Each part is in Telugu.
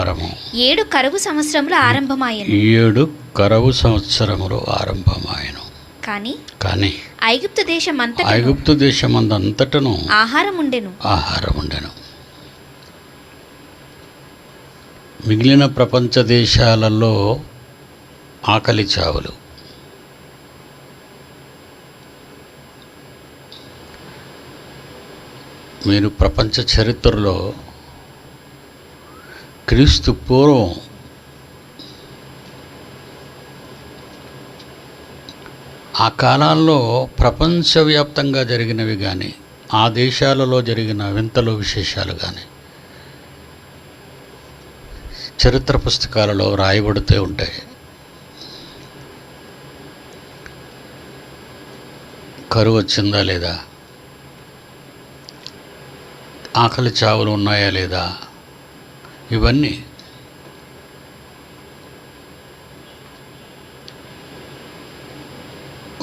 7 కరువు సంవత్సరములు ఆరంభమాయెను. 7 కరువు సంవత్సరములు ఆరంభమాయెను. కానీ ఐగుప్తు దేశమందంతటను ఆహారం ఉండెను. మిగిలిన ప్రపంచ దేశాలలో ఆకలి చావులు. మీరు ప్రపంచ చరిత్రలో క్రీస్తు పూర్వం ఆ కాలాల్లో ప్రపంచవ్యాప్తంగా జరిగినవి కానీ, ఆ దేశాలలో జరిగిన వింతలు విశేషాలు కానీ చరిత్ర పుస్తకాలలో రాయబడుతూ ఉంటాయి. కరువు వచ్చిందా లేదా, ఆకలి చావులు ఉన్నాయా లేదా, ఇవన్నీ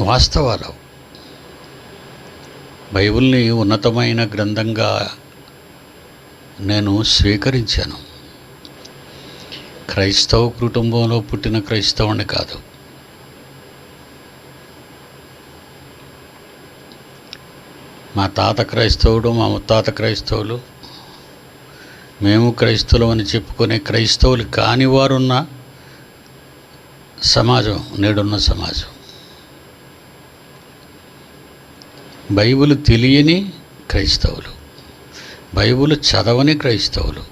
వాస్తవాలు. బైబిల్ని ఉన్నతమైన గ్రంథంగా నేను స్వీకరించాను. క్రైస్తవ కుటుంబంలో పుట్టిన క్రైస్తవుని కాదు. మా తాత క్రైస్తవుడు, మా ముత్తాత క్రైస్తవులు, మేము క్రైస్తవులు అని చెప్పుకునే క్రైస్తవులు కాని వారున్న సమాజం నేడున్న సమాజం. బైబిల్ తెలియని క్రైస్తవులు, బైబిల్ చదవని క్రైస్తవులు,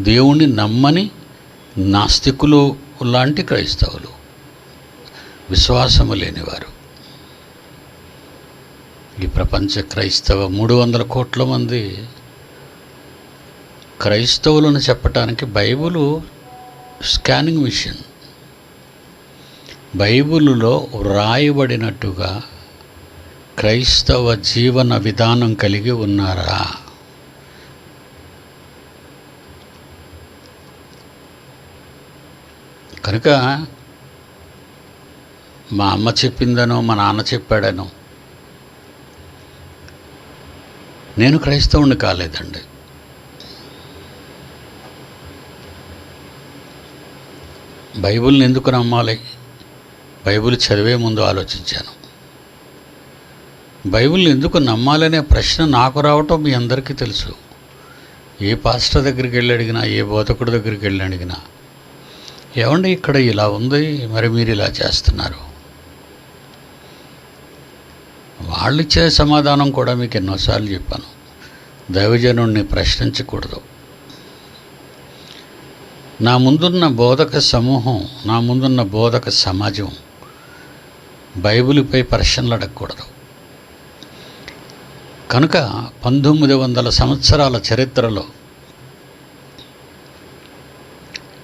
దేవుణ్ణి నమ్మని నాస్తికులు లాంటి క్రైస్తవులు, విశ్వాసము లేనివారు. ఈ ప్రపంచ క్రైస్తవ 300 కోట్ల మంది క్రైస్తవులను చెప్పటానికి బైబిలు స్కానింగ్ మిషన్. బైబిలులో వ్రాయబడినట్టుగా క్రైస్తవ జీవన విధానం కలిగి ఉన్నారా? కనుక మా అమ్మ చెప్పిందనో మా నాన్న చెప్పాడనో నేను క్రైస్తవుని కాలేదండి. బైబిల్ని ఎందుకు నమ్మాలి? బైబిల్ చదివే ముందు ఆలోచించాను. బైబిల్ని ఎందుకు నమ్మాలనే ప్రశ్న నాకు రావటం మీ అందరికీ తెలుసు. ఏ పాస్టర్ దగ్గరికి వెళ్ళి అడిగినా, ఏ బోధకుడి దగ్గరికి వెళ్ళి అడిగినా, ఏమండి ఇక్కడ ఇలా ఉంది, మరి మీరు ఇలా చేస్తున్నారు. వాళ్ళు ఇచ్చే సమాధానం కూడా మీకు ఎన్నోసార్లు చెప్పాను. దైవజనుడిని ప్రశ్నించకూడదు. నా ముందున్న బోధక సమూహం, నా ముందున్న బోధక సమాజం బైబిలుపై ప్రశ్నలు అడగకూడదు. కనుక 1900 సంవత్సరాల చరిత్రలో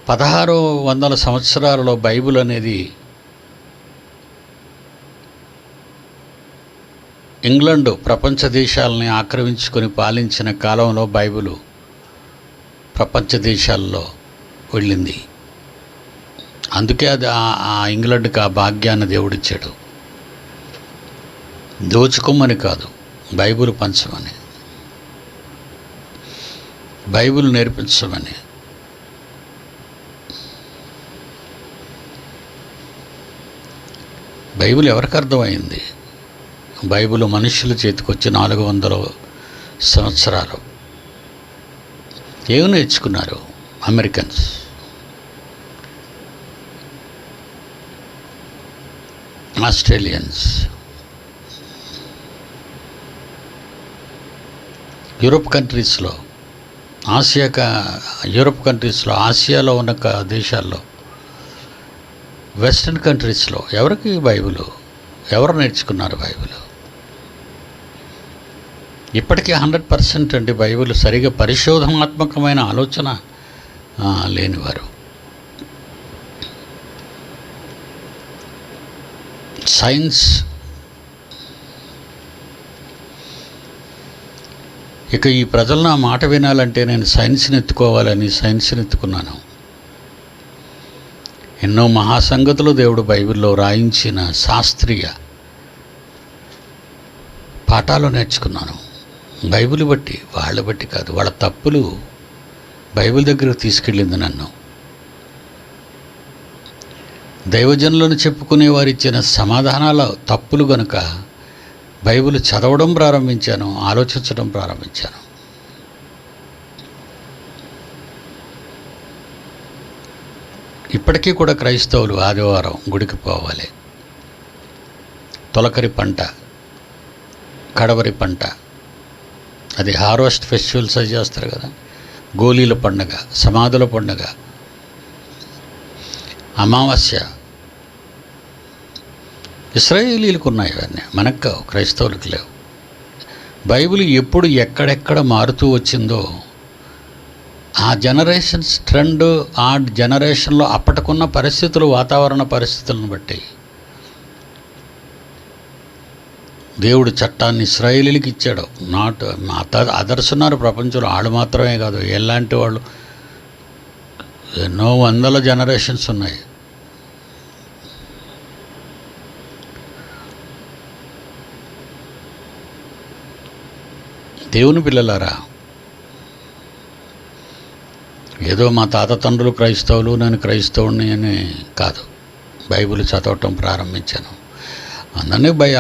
1600 సంవత్సరాలలో బైబిల్ అనేది ఇంగ్లాండ్ ప్రపంచ దేశాలని ఆక్రమించుకొని పాలించిన కాలంలో బైబిలు ప్రపంచ దేశాల్లో వెళ్ళింది. అందుకే అది ఆ ఇంగ్లాండ్కి ఆ భాగ్యాన్ని దేవుడిచ్చాడు. దోచుకోమని కాదు, బైబిల్ పంచమని, బైబిల్ నేర్పించమని. బైబిల్ ఎవరికి అర్థమైంది? బైబిల్ మనుషుల చేతికొచ్చి 400 సంవత్సరాలు. ఏమి నేర్చుకున్నారు అమెరికన్స్? ఆస్ట్రేలియన్స్, యూరోప్ కంట్రీస్లో, ఆసియాలో ఉన్న దేశాల్లో, వెస్ట్రన్ కంట్రీస్లో ఎవరికి బైబిలు? ఎవరు నేర్చుకున్నారు బైబిలు? ఇప్పటికీ 100% అండి బైబిల్ సరిగా పరిశోధనాత్మకమైన ఆలోచన లేనివారు. సైన్స్, ఇక ఈ ప్రజలు నా మాట వినాలంటే నేను సైన్స్ని ఎత్తుకోవాలని సైన్స్ని ఎత్తుకున్నాను. ఎన్నో మహాసంగతులు దేవుడు బైబిల్లో రాయించిన శాస్త్రీయ పాఠాలు నేర్చుకున్నాను. బైబిల్ బట్టి, వాళ్ళ బట్టి కాదు. వాళ్ళ తప్పులు బైబిల్ దగ్గరకు తీసుకెళ్ళింది నన్ను. దైవజనులను చెప్పుకునే వారు ఇచ్చిన సమాధానాల తప్పులు గనుక బైబిల్ చదవడం ప్రారంభించాను, ఆలోచించడం ప్రారంభించాను. ఇప్పటికీ కూడా క్రైస్తవులు ఆదివారం గుడికి పోవాలి. తొలకరి పంట, కడవరి పంట, అది హార్వెస్ట్ ఫెస్టివల్స్ అది చేస్తారు కదా, గోలీల పండుగ, సమాధుల పండుగ, అమావాస్య. ఇశ్రాయేలీలకు ఉన్నాయి ఇవన్నీ, మనకు కావు, క్రైస్తవులకు లేవు. బైబిల్ ఎప్పుడు ఎక్కడెక్కడ మారుతూ వచ్చిందో ఆ జనరేషన్స్ ట్రెండ్, ఆ జనరేషన్లో అప్పటికున్న పరిస్థితులు, వాతావరణ పరిస్థితులను బట్టి దేవుడు చట్టాన్ని ఇశ్రాయేలీలకు ఇచ్చాడు. నాట్ అదర్స్ ఉన్నారు ప్రపంచంలో, వాళ్ళు మాత్రమే కాదు, ఎలాంటి వాళ్ళు ఎన్నో వందల జనరేషన్స్ ఉన్నాయి. దేవుని పిల్లలారా, ఏదో మా తాత తండ్రులు క్రైస్తవులు, నేను క్రైస్తవుని అని కాదు, బైబిల్ చదవటం ప్రారంభించాను.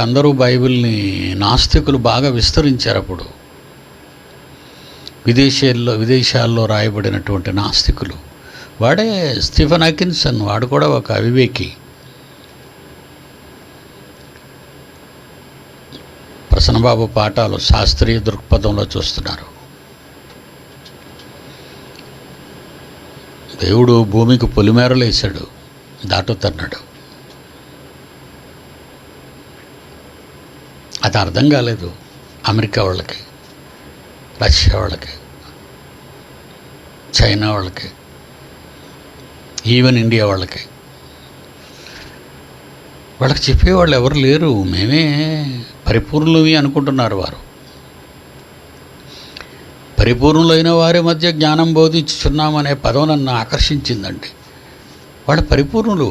అందరూ బైబిల్ని, నాస్తికులు బాగా విస్తరించారు. అప్పుడు విదేశాల్లో రాయబడినటువంటి నాస్తికులు, వాడే స్టీఫెన్ అకిన్సన్, వాడు కూడా ఒక అవివేకి. ప్రసన్నబాబు పాఠాలు శాస్త్రీయ దృక్పథంలో చూస్తున్నారు. దేవుడు భూమికి పొలిమేరలు వేశాడు, దాటుతున్నాడు. అది అర్థం కాలేదు అమెరికా వాళ్ళకి, రష్యా వాళ్ళకి, చైనా వాళ్ళకి, ఈవెన్ ఇండియా వాళ్ళకి. వాళ్ళకి చెప్పేవాళ్ళు ఎవరు లేరు, మేమే పరిపూర్ణులవి అనుకుంటున్నారు వారు. పరిపూర్ణులైన వారి మధ్య జ్ఞానం బోధించుచున్నామనే పదం నన్ను ఆకర్షించిందండి. వాడు పరిపూర్ణులు,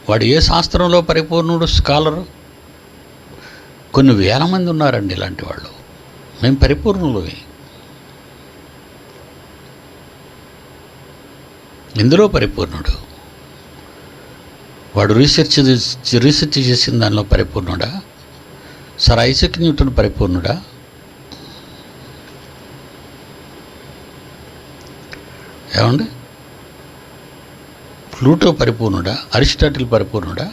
వాడు ఏ శాస్త్రంలో పరిపూర్ణుడు, స్కాలరు, కొన్ని వేల మంది ఉన్నారండి ఇలాంటి వాళ్ళు. మేము పరిపూర్ణులవి. ఇందులో పరిపూర్ణుడు వాడు రీసెర్చ్ చేసిన దానిలో పరిపూర్ణుడా? సర్ ఐజక్ న్యూటన్ పరిపూర్ణుడా? ఏమండి, ప్లూటో పరిపూర్ణుడా? అరిస్టాటిల్ పరిపూర్ణుడా?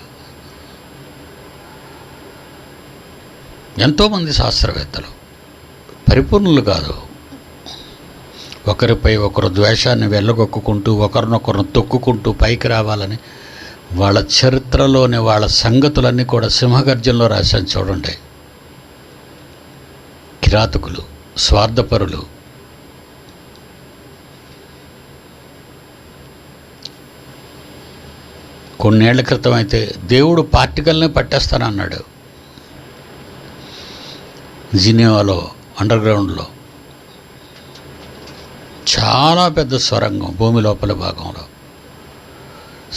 ఎంతోమంది శాస్త్రవేత్తలు పరిపూర్ణులు కాదు. ఒకరిపై ఒకరు ద్వేషాన్ని వెళ్ళగొక్కుంటూ, ఒకరినొకరిని తొక్కుకుంటూ పైకి రావాలని వాళ్ళ చరిత్రలోని వాళ్ళ సంగతులన్నీ కూడా సింహగర్జనలో రాశాను చూడండి. కిరాతకులు, స్వార్థపరులు. కొన్నేళ్ల క్రితం అయితే దేవుడు పార్టికల్ని పట్టేస్తానన్నాడు. జినీవాలో అండర్గ్రౌండ్లో చాలా పెద్ద సొరంగం భూమి లోపల భాగంలో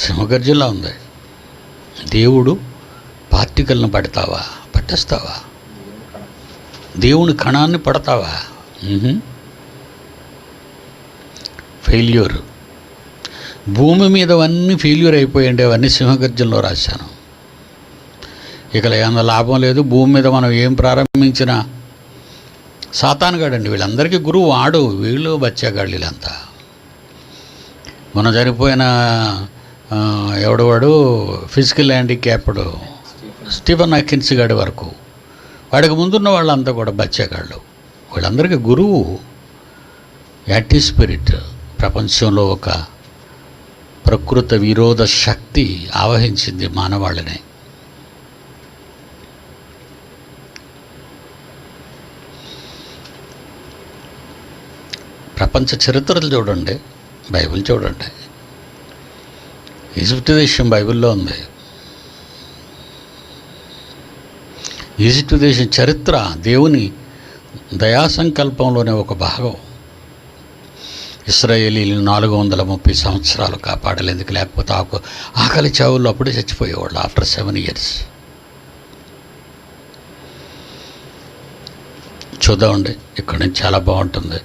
సింహగర్జనలా ఉంది. దేవుడు పార్టికల్ని పడతావా? పట్టేస్తావా? దేవుని కణాన్ని పడతావా? ఫెయిల్యూర్. భూమి మీద అవన్నీ ఫెయిల్యూర్ అయిపోయింది. అవన్నీ సింహగర్జనలో రాశాను. ఇక ఏమన్నా లాభం లేదు. భూమి మీద మనం ఏం ప్రారంభించినా సాతానుగాడండి. వీళ్ళందరికీ గురువు వాడు, వీళ్ళు బచ్చాగాళ్ళు వీళ్ళంతా. మన చనిపోయిన ఎవడవాడు ఫిజికల్ హ్యాండిక్యాప్డ్ స్టీఫెన్ అకిన్స్ గాడి వరకు, వాడికి ముందున్న వాళ్ళంతా కూడా బచ్చాగాళ్ళు. వీళ్ళందరికీ గురువు యాంటీ స్పిరిట్. ప్రపంచంలో ఒక ప్రకృతి విరోధ శక్తి ఆవహించింది మానవాళిని. ప్రపంచ చరిత్రలు చూడండి, బైబిల్ చూడండి. ఈజిప్ట్ దేశం బైబిల్లో ఉంది. ఈజిప్ట్ దేశం చరిత్ర దేవుని దయాసంకల్పంలోనే ఒక భాగం. ఇశ్రాయేలీలు 430 సంవత్సరాలు కాపాడలేందుకు, లేకపోతే ఆకలి చావుల్లో అప్పుడే చచ్చిపోయేవాళ్ళు ఆఫ్టర్ 7 years. చూద్దామండి, ఇక్కడ నుంచి చాలా బాగుంటుంది.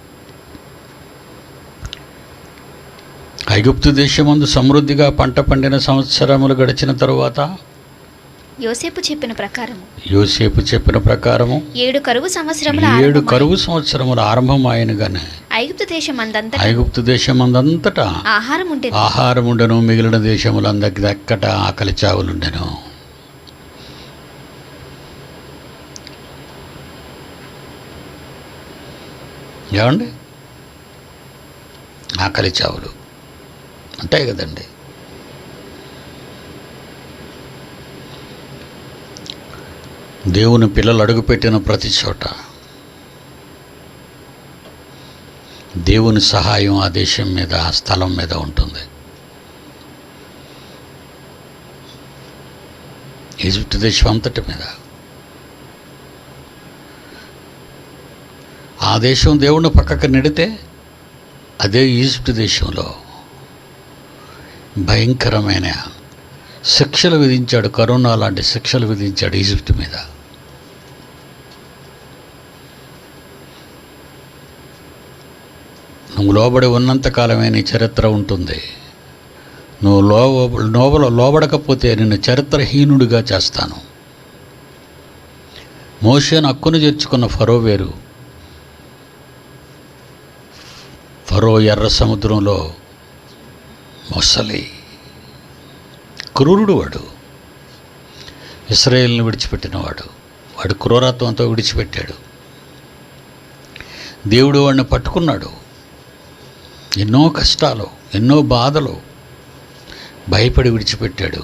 ఐగుప్తు దేశమందు సమృద్ధిగా పంట పండిన సంవత్సరములు గడిచిన తరువాత యోసేపు చెప్పిన ప్రకారము యోసేపు చెప్పిన ప్రకారము 7 కరువు సంవత్సరముల 7 కరువు సంవత్సరములు ఆరంభమాయనుగానే ఐగుప్తు దేశమందంతటా ఐగుప్తు దేశమందంతటా ఆహారం ఉండేది. ఆహారముండెను, మిగిలిన దేశములందరికి దక్కట ఆకలి చావులుండెను. ఏమండి, ఆకలి చావులు ఉంటాయి కదండి. దేవుని పిల్లలు అడుగుపెట్టిన ప్రతి చోట దేవుని సహాయం ఆ దేశం మీద, ఆ స్థలం మీద ఉంటుంది. ఈజిప్ట్ దేశం అంతటి మీద ఆ దేశం దేవుని పక్కకు నెడితే అదే ఈజిప్ట్ దేశంలో భయంకరమైన శిక్షలు విధించాడు. కరోనా లాంటి శిక్షలు విధించాడు ఈజిప్ట్ మీద. నువ్వు లోబడి ఉన్నంతకాలమే నీ చరిత్ర ఉంటుంది. నువ్వు లోబడకపోతే నిన్ను చరిత్రహీనుడిగా చేస్తాను. మోషేను హక్కును చేర్చుకున్న ఫరో వేరు. ఫరో ఎర్ర సముద్రంలో మొసలి క్రూరుడు వాడు, ఇశ్రాయేలును విడిచిపెట్టినవాడు. వాడు క్రూరత్వంతో విడిచిపెట్టాడు. దేవుడు వాడిని పట్టుకున్నాడు. ఎన్నో కష్టాలు, ఎన్నో బాధలు, భయపడి విడిచిపెట్టాడు.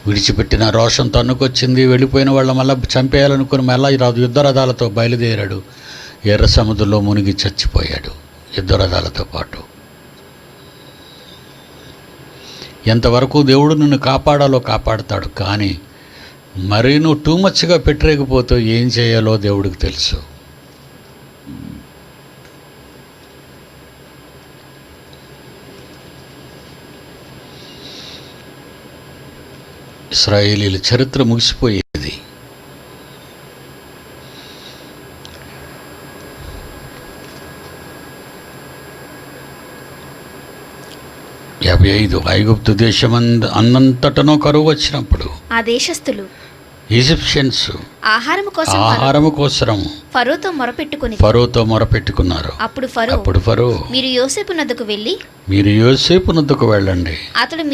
విడిచిపెట్టిన రోషం తన్నుకొచ్చింది. వెళ్ళిపోయిన వాళ్ళ మళ్ళీ చంపేయాలనుకుని మళ్ళీ యుద్ధ రథాలతో బయలుదేరాడు. ఎర్ర సముద్రంలో మునిగి చచ్చిపోయాడు యుద్ధ రథాలతో పాటు. ఎంతవరకు దేవుడు నిన్ను కాపాడాలో కాపాడుతాడు. కానీ మరీ నువ్వు టూ మచ్గా పెట్టరేకపోతే ఏం చేయాలో దేవుడికి తెలుసు. ఇశ్రాయేలీల చరిత్ర ముగిసిపోయేది. ఐగుప్తు దేశం అన్నంతటనో కరువు వచ్చినప్పుడు ఆ దేశస్థులు ఈజిప్షియన్స్ ఆహారము కోసం ఫరోతో మొరపెట్టుకున్నారు. అప్పుడు ఫరో మీరు యోసేపు నద్దకు వెళ్ళండి, అతడు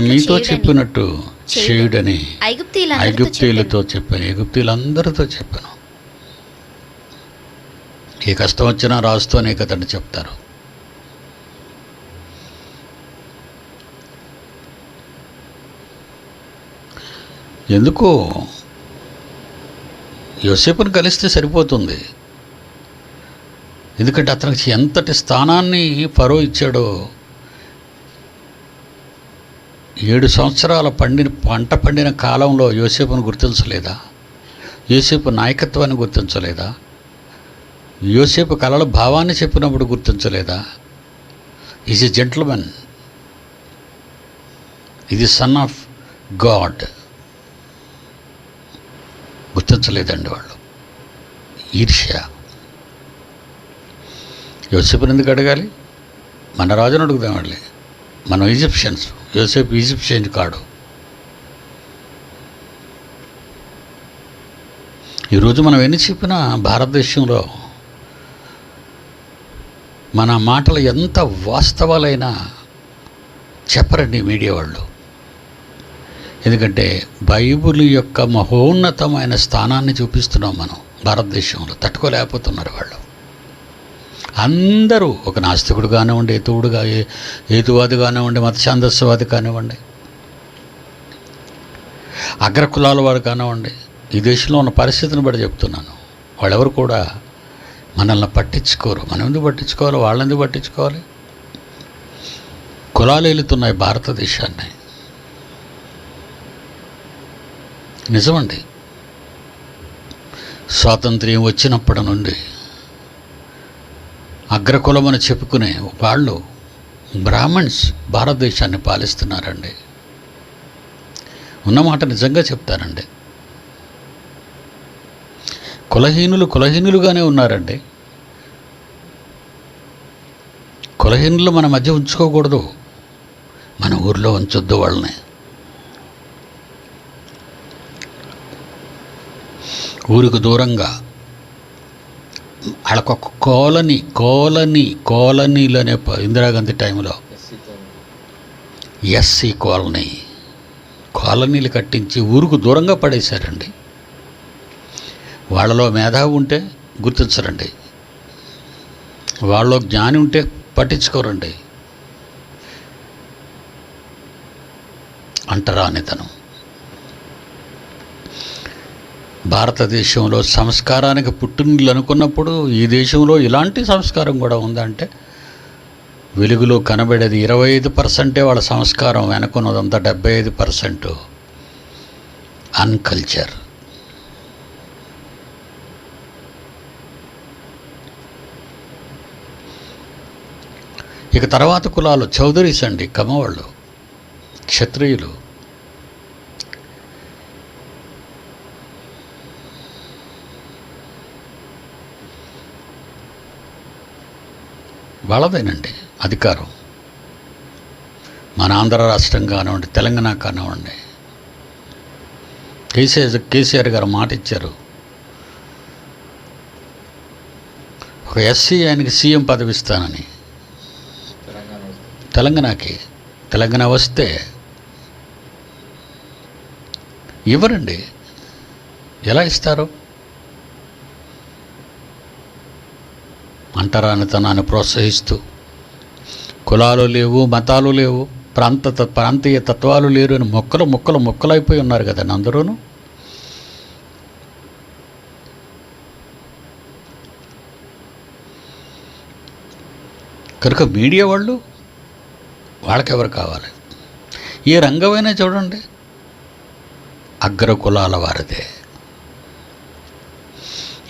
మీతో చెప్పినట్టు చేయుడని ఐగుప్తీయులతో చెప్పాను. ఐగుప్తీయులందరితో చెప్పాను. ఏ కష్టం వచ్చినా రాజుతోనే కదండి చెప్తారు. ఎందుకు యోసేపుని కలిస్తే సరిపోతుంది. ఎందుకంటే అతనికి ఎంతటి స్థానాన్ని ఫరో ఇచ్చాడో. 7 సంవత్సరాల పంట పండిన కాలంలో యోసేపును గుర్తించలేదా? యోసేపు నాయకత్వాన్ని గుర్తించలేదా? యోసేపు కలల భావాన్ని చెప్పినప్పుడు గుర్తించలేదా? ఈజ్ ఎ జెంట్ల్మెన్, ఇది సన్ ఆఫ్ గాడ్. గుర్తించలేదండి వాళ్ళు. ఈర్ష్య. యోసేపుని ఎందుకు అడగాలి? మన రాజును అడుగుదామండి. మనం ఈజిప్షియన్స్, యోసేపు ఈజిప్షియన్ కాడు. ఈరోజు మనం ఎన్ని చెప్పినా భారతదేశంలో మన మాటలు ఎంత వాస్తవాలైనా చెప్పరండి మీడియా వాళ్ళు. ఎందుకంటే బైబిల్ యొక్క మహోన్నతమైన స్థానాన్ని చూపిస్తున్నాం మనం భారతదేశంలో. తట్టుకోలేకపోతున్నారు వాళ్ళు. అందరూ ఒక నాస్తికుడు కానివ్వండి, హేతువాది కానివ్వండి, మత ఛాందస్యవాది కానివ్వండి, అగ్రకులాల వారు కానివ్వండి, ఈ దేశంలో ఉన్న పరిస్థితిని బట్టి చెప్తున్నాను. వాళ్ళెవరు కూడా మనల్ని పట్టించుకోరు. మనం ఎందుకు పట్టించుకోవాలి? వాళ్ళని ఎందుకు పట్టించుకోవాలి? కులాలు వెళుతున్నాయి భారతదేశాన్ని. నిజమండి. స్వాతంత్ర్యం వచ్చినప్పటి నుండి అగ్రకులమని చెప్పుకునే వాళ్ళు బ్రాహ్మణ్స్ భారతదేశాన్ని పాలిస్తున్నారండి. ఉన్నమాట నిజంగా చెప్తానండి. కులహీనులుగానే ఉన్నారండి. కులహీనులు మన మధ్య ఉంచుకోకూడదు. మన ఊర్లో ఉంచొద్దు వాళ్ళని. ఊరికి దూరంగా వాళ్ళకొక కాలనీలనే ఇందిరాగాంధీ టైంలో ఎస్సీ కాలనీలు కట్టించి ఊరుకు దూరంగా పడేశారండి. వాళ్ళలో మేధావి ఉంటే గుర్తించరండి, వాళ్ళలో జ్ఞాని ఉంటే పట్టించుకోరండి. అంటరానితనం. భారతదేశంలో సంస్కారానికి పుట్టినిల్లు అనుకున్నప్పుడు ఈ దేశంలో ఇలాంటి సంస్కారం కూడా ఉందంటే వెలుగులో కనబడేది 25% వాళ్ళ సంస్కారం, వెనుకున్నదంతా 75% అన్కల్చర్. ఇక తర్వాత కులాలు చౌదరీస్ అండి, కమ్మవాళ్ళు, క్షత్రియులు. వాళ్ళదేనండి అధికారం. మన ఆంధ్ర రాష్ట్రం కానివ్వండి, తెలంగాణ కానివ్వండి. కేసీఆర్ గారు మాట ఇచ్చారు, ఒక ఎస్సీ ఆయనకి సీఎం పదవి ఇస్తానని. తెలంగాణ వస్తే ఇవ్వరండి. ఎలా ఇస్తారు? అంటరానితనాన్ని ప్రోత్సహిస్తూ, కులాలు లేవు, మతాలు లేవు, ప్రాంతీయ తత్వాలు లేరు అని ముక్కలైపోయి ఉన్నారు కదండి అందరూను. కనుక మీడియా వాళ్ళకెవరు కావాలి? ఏ రంగమైనా చూడండి, అగ్ర కులాల వారిదే.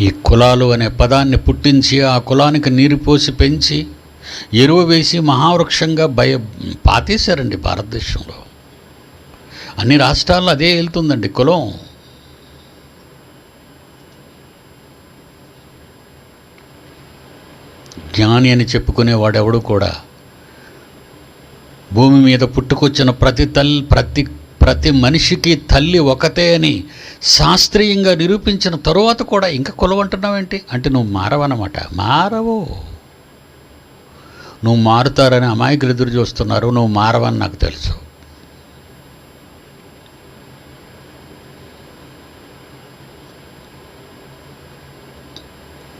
ఈ కులాలు అనే పదాన్ని పుట్టించి ఆ కులానికి నీరు పోసి పెంచి ఎరువు వేసి మహావృక్షంగా పాతేశారండి భారతదేశంలో. అన్ని రాష్ట్రాల్లో అదే వెళ్తుందండి కులం. జ్ఞాని అని చెప్పుకునేవాడెవడు కూడా భూమి మీద పుట్టుకొచ్చిన ప్రతి మనిషికి తల్లి ఒకతే అని శాస్త్రీయంగా నిరూపించిన తరువాత కూడా ఇంకా కులం అంటున్నావేంటి అంటే నువ్వు మారవన్నమాట. మారవు. నువ్వు మారుతారని అమాయకులు ఎదురు చూస్తున్నారు. నువ్వు మారవని నాకు తెలుసు.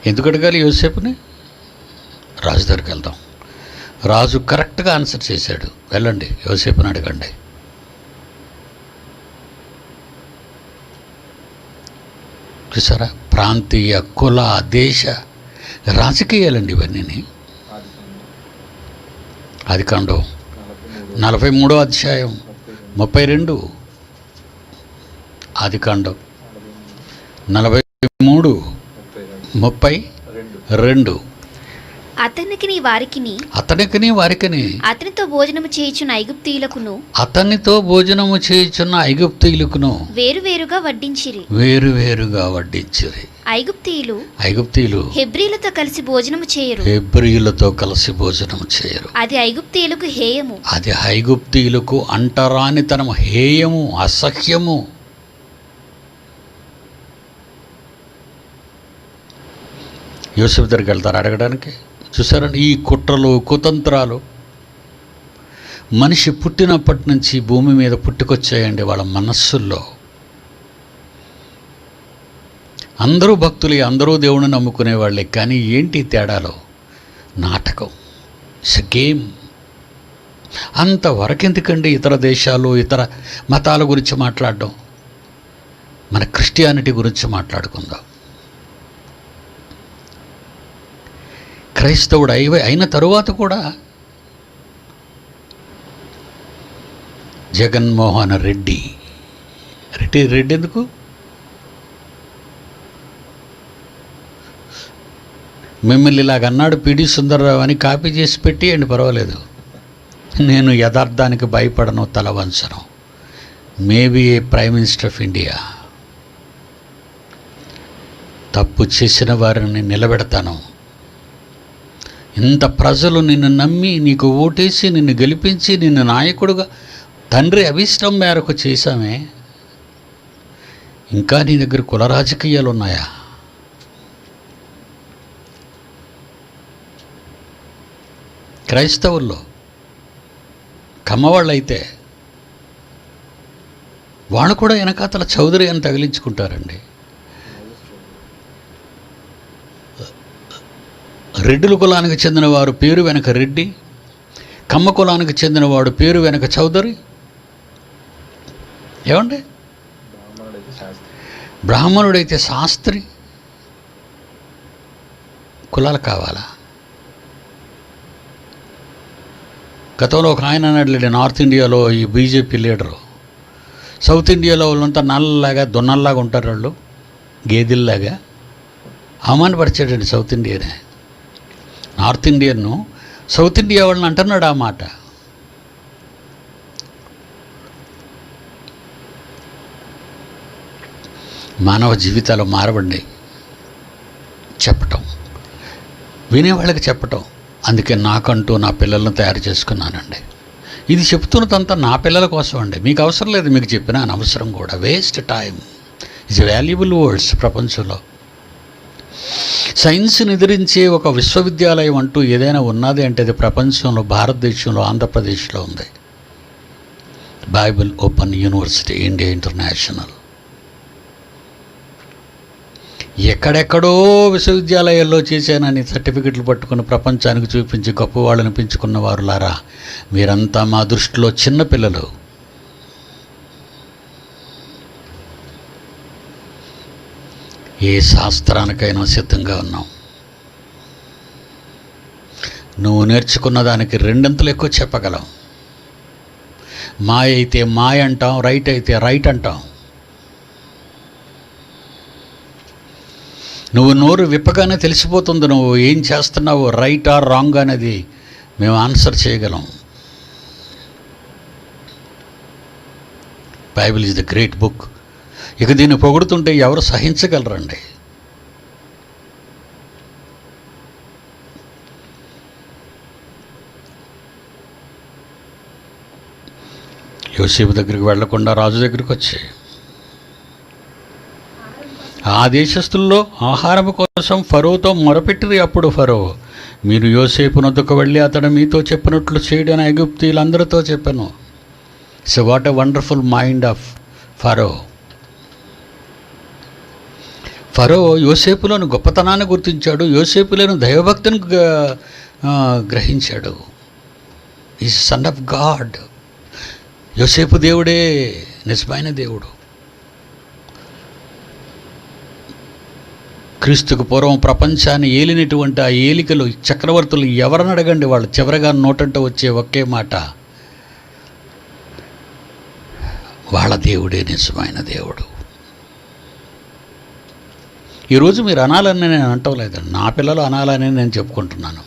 ఎందుకు అడగాలి యోసేపుని? రాజు దగ్గరికి వెళ్దాం. రాజు కరెక్ట్గా ఆన్సర్ చేశాడు. వెళ్ళండి యోసేపుని అడగండి. చూసారా? ప్రాంతీయ, కుల, దేశ రాజకీయాలండి ఇవన్నీ. ఆదికాండం 43వ అధ్యాయం 32. ఆదికాండం 43 32. అతనికిని వారికిని అతనితో భోజనము చేయుచున్న ఐగుప్తీయులకును వేరువేరుగా వడ్డించిరి. ఐగుప్తీయులు హెబ్రీలతో కలిసి భోజనము చేయరు. అది ఐగుప్తీయులకు అంటరానితనము, హేయము, అసహ్యము. యోసేపు దగ్గరికి వెళ్తారు అడగడానికి. చూసారండి ఈ కుట్రలు, కుతంత్రాలు మనిషి పుట్టినప్పటి నుంచి భూమి మీద పుట్టుకొచ్చాయండి వాళ్ళ మనస్సుల్లో. అందరూ భక్తులే, అందరూ దేవుని నమ్ముకునేవాళ్ళే. కానీ ఏంటి తేడాలో? నాటకం, గేమ్. అంతవరకెందుకండి ఇతర దేశాలు, ఇతర మతాల గురించి మాట్లాడడం? మన క్రిస్టియానిటీ గురించి మాట్లాడుకుందాం. క్రైస్తవుడు అయిన తరువాత కూడా జగన్మోహన్ రెడ్డి ఎందుకు? మిమ్మల్ని ఇలాగ అన్నాడు పిడి సుందరరావు అని కాపీ చేసి పెట్టియండి, పర్వాలేదు. నేను యథార్థానికి భయపడను, తల వంచను. Maybe a prime minister of India. తప్పు చేసిన వారిని నిలబెడతాను, ఇంత ప్రజలు నిన్ను నమ్మి నీకు ఓటేసి నిన్ను గెలిపించి నిన్ను నాయకుడుగా తండ్రి అభిష్టం మేరకు చేశామే, ఇంకా నీ దగ్గర కుల రాజకీయాలు ఉన్నాయా? క్రైస్తవుల్లో కమ్మవాళ్ళైతే వాళ్ళు కూడా వెనకాతల చౌదరి అని తగిలించుకుంటారండి. రెడ్డిల కులానికి చెందిన వారు పేరు వెనక రెడ్డి, కమ్మ కులానికి చెందినవాడు పేరు వెనక చౌదరి. ఏమండి? బ్రాహ్మణుడైతే శాస్త్రి. కులాలు కావాలా? గతంలో ఒక ఆయన అన్నాడు, నార్త్ ఇండియాలో ఈ బీజేపీ లీడరు, సౌత్ ఇండియాలో వాళ్ళంతా నల్లలాగా దున్నల్లాగా ఉంటారు, వాళ్ళు గేదెల్లాగా. అవమానపరిచాడండి సౌత్ ఇండియానే. నార్త్ ఇండియన్ను సౌత్ ఇండియా వాళ్ళని అంటున్నాడు ఆ మాట. మానవ జీవితాలు మారవండి చెప్పటం, వినేవాళ్ళకి చెప్పటం. అందుకే నాకంటూ నా పిల్లలను తయారు చేసుకున్నానండి. ఇది చెప్తున్నదంతా నా పిల్లల కోసం అండి. మీకు అవసరం లేదు, మీకు చెప్పిన అనవసరం కూడా. Waste time is valuable words. ప్రపంచంలో సైన్స్ని ఎదిరించే ఒక విశ్వవిద్యాలయం అంటూ ఏదైనా ఉన్నది అంటే అది ప్రపంచంలో, భారతదేశంలో, ఆంధ్రప్రదేశ్లో ఉంది. Bible open university India international. ఎక్కడెక్కడో విశ్వవిద్యాలయాల్లో చేశానని సర్టిఫికెట్లు పట్టుకుని ప్రపంచానికి చూపించి గొప్పవాళ్ళని పెంచుకున్న వారులారా, మీరంతా మా దృష్టిలో చిన్నపిల్లలు. ఏ శాస్త్రానికైనా సిద్ధంగా ఉన్నాం. నువ్వు నేర్చుకున్న దానికి రెండింతలు ఎక్కువ చెప్పగలం. మాయ అయితే మాయ అంటాం, రైట్ అయితే రైట్ అంటాం. నువ్వు నోరు విప్పగానే తెలిసిపోతుంది నువ్వు ఏం చేస్తున్నావు, రైట్ ఆర్ రాంగ్ అనేది మేము ఆన్సర్ చేయగలం. Bible is the great book. ఇక దీన్ని పొగుడుతుంటే ఎవరు సహించగలరండి? యోసేపు దగ్గరికి వెళ్లకుండా రాజు దగ్గరికి వచ్చి ఆ దేశస్తుల్లో ఆహారం కోసం ఫరోతో మొరపెట్టిరి. అప్పుడు ఫరో, మీరు యోసేపునొద్దకు వెళ్ళి అతడు మీతో చెప్పినట్లు చేయడని ఐగుప్తీయులందరితో చెప్పాను. So what a wonderful mind of Pharaoh. Pharaoh యోసేపులోని గొప్పతనాన్ని గుర్తించాడు, యోసేపులోని దైవభక్తిని గ్రహించాడు. Is son of God. యోసేపు దేవుడే నిజమైన దేవుడు. క్రీస్తుకు పూర్వం ప్రపంచాన్ని ఏలినటువంటి ఆ ఏలికలు, చక్రవర్తులు ఎవరిని అడగండి, వాళ్ళు చివరగా నోటంట వచ్చే ఒకే మాట, వాళ్ళ దేవుడే నిజమైన దేవుడు. ఈరోజు మీరు అనాలని నేను అంటం లేదండి, నా పిల్లలు అనాలని నేను చెప్పుకుంటున్నాను.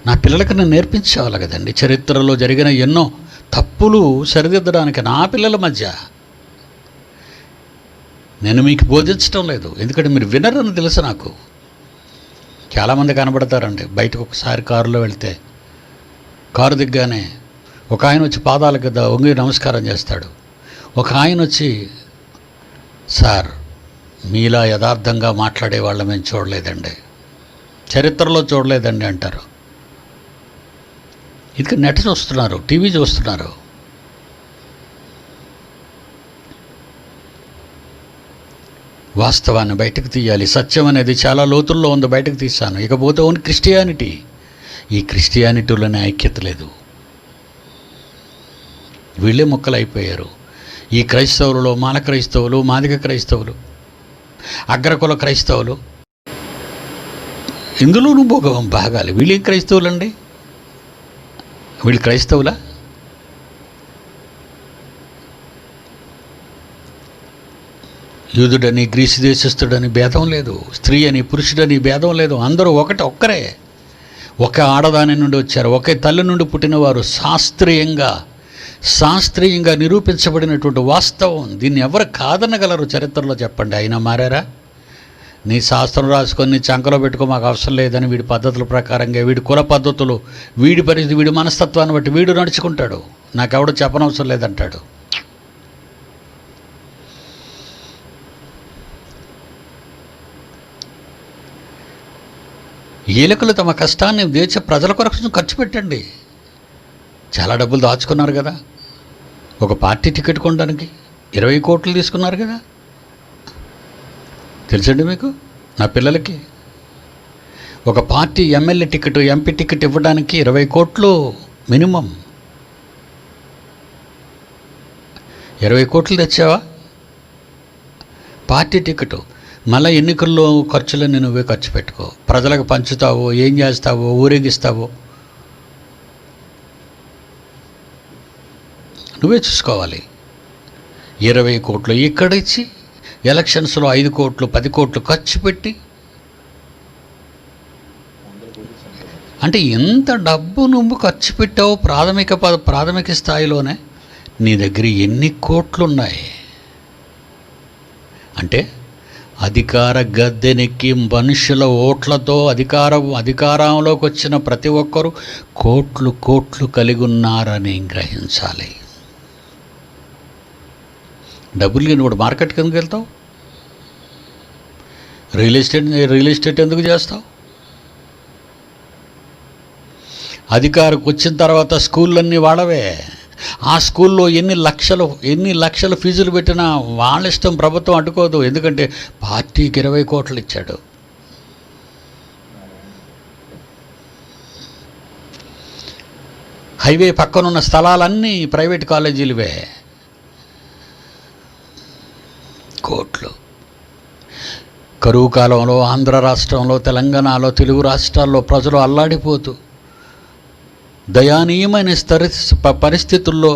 నా పిల్లలకి నేను నేర్పించాలి కదండి. చరిత్రలో జరిగిన ఎన్నో తప్పులు సరిదిద్దడానికి నా పిల్లల మధ్య నేను మీకు బోధించడం లేదు, ఎందుకంటే మీరు వినరని తెలుసు నాకు. చాలామంది కనబడతారండి బయటకు. ఒకసారి కారులో వెళ్తే కారు దిగ్గానే ఒక ఆయన వచ్చి పాదాల కింద వంగి నమస్కారం చేస్తాడు. ఒక ఆయన వచ్చి, సార్ మీలా యథార్థంగా మాట్లాడే వాళ్ళ మేము చూడలేదండి, చరిత్రలో చూడలేదండి అంటారు. ఇది నెట్ చూస్తున్నారు, టీవీ చూస్తున్నారు. వాస్తవాన్ని బయటకు తీయాలి. సత్యం అనేది చాలా లోతుల్లో ఉంది, బయటకు తీశాను. ఇకపోతే ఓన్ క్రిస్టియానిటీ. ఈ క్రిస్టియానిటీలోనే ఐక్యత లేదు, వీళ్ళే మొక్కలు అయిపోయారు. ఈ క్రైస్తవులలో మాల క్రైస్తవులు, మాదిక క్రైస్తవులు, అగ్రకుల క్రైస్తవులు, ఇందులోనూ భాగాలి. వీళ్ళేం క్రైస్తవులండి? వీళ్ళు క్రైస్తవులా? యూదుడని గ్రీసు దేశస్థుడని భేదం లేదు, స్త్రీ అని పురుషుడని భేదం లేదు. అందరూ ఒక్కరే. ఒకే ఆడదాని నుండి వచ్చారు, ఒకే తల్లి నుండి పుట్టినవారు. శాస్త్రీయంగా నిరూపించబడినటువంటి వాస్తవం. దీన్ని ఎవరు కాదనగలరు చరిత్రలో? చెప్పండి. అయినా మారారా? నీ శాస్త్రం రాసుకొని నీ చంకలో పెట్టుకో, మాకు అవసరం లేదని వీడి పద్ధతుల ప్రకారంగా, వీడి కుల పద్ధతులు, వీడి పరిస్థితి, వీడి మనస్తత్వాన్ని బట్టి వీడు నడుచుకుంటాడు. నాకెవడో చెప్పనవసరం లేదంటాడు. ఏలకులు తమ కష్టాన్ని దేశ ప్రజల కొరకు ఖర్చు పెట్టండి. చాలా డబ్బులు దాచుకున్నారు కదా. ఒక పార్టీ టికెట్ కొనడానికి 20 కోట్లు తీసుకున్నారు కదా. తెలుసండి మీకు? నా పిల్లలకి ఒక party MLA ticket, MP ticket ఇవ్వడానికి 20 కోట్లు మినిమం. 20 కోట్లు తెచ్చావా పార్టీ టికెట్? మళ్ళీ ఎన్నికల్లో ఖర్చులన్నీ నువ్వే ఖర్చు పెట్టుకో. ప్రజలకు పంచుతావో, ఏం చేస్తావో, ఊరేగిస్తావో నువ్వే చూసుకోవాలి. 20 కోట్లు ఇక్కడ ఇచ్చి ఎలక్షన్స్లో 5 కోట్లు 10 కోట్లు ఖర్చు పెట్టి, అంటే ఎంత డబ్బు నువ్వు ఖర్చు పెట్టావు ప్రాథమిక స్థాయిలోనే. నీ దగ్గర ఎన్ని కోట్లున్నాయి అంటే అధికార గద్దెనెక్కి మనుషుల ఓట్లతో అధికారంలోకి వచ్చిన ప్రతి ఒక్కరూ కోట్లు కోట్లు కలిగి ఉన్నారని గ్రహించాలి. డబ్బులు లేని కూడా మార్కెట్కి ఎందుకు వెళ్తావు? రియల్ ఎస్టేట్ ఎందుకు చేస్తావు? అధికారికి వచ్చిన తర్వాత స్కూళ్ళన్నీ వాడవే. ఆ స్కూల్లో ఎన్ని లక్షలు ఫీజులు పెట్టినా వాళ్ళ ఇష్టం, ప్రభుత్వం అడ్డుకోదు. ఎందుకంటే పార్టీకి 20 కోట్లు ఇచ్చాడు. హైవే పక్కనున్న స్థలాలన్నీ ప్రైవేట్ కాలేజీలువే. కోట్లు. కరువు కాలంలో ఆంధ్ర రాష్ట్రంలో, తెలంగాణలో, తెలుగు రాష్ట్రాల్లో ప్రజలు అల్లాడిపోతూ దయానీయమైన పరిస్థితుల్లో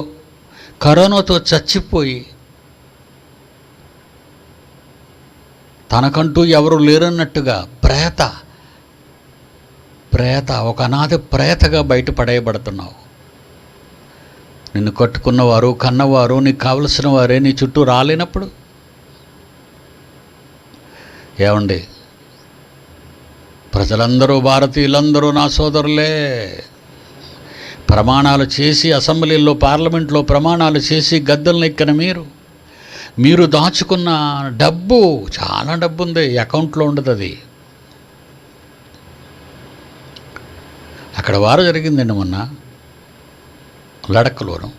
కరోనాతో చచ్చిపోయి తనకంటూ ఎవరు లేరన్నట్టుగా ప్రేత ఒక అనాథ ప్రేతగా బయటపడేయబడుతున్నావు. నిన్ను కట్టుకున్నవారు, కన్నవారు, నీకు కావలసిన వారే నీ చుట్టూ రాలేనప్పుడు ఏమండి? ప్రజలందరూ, భారతీయులందరూ నా సోదరులే. ప్రమాణాలు చేసి అసెంబ్లీల్లో, పార్లమెంట్లో ప్రమాణాలు చేసి గద్దెలను ఎక్కిన మీరు దాచుకున్న డబ్బు, చాలా డబ్బు ఉంది, అకౌంట్లో ఉండదు. అది అక్కడ వారు జరిగిందండి మొన్న లడఖ్లోను.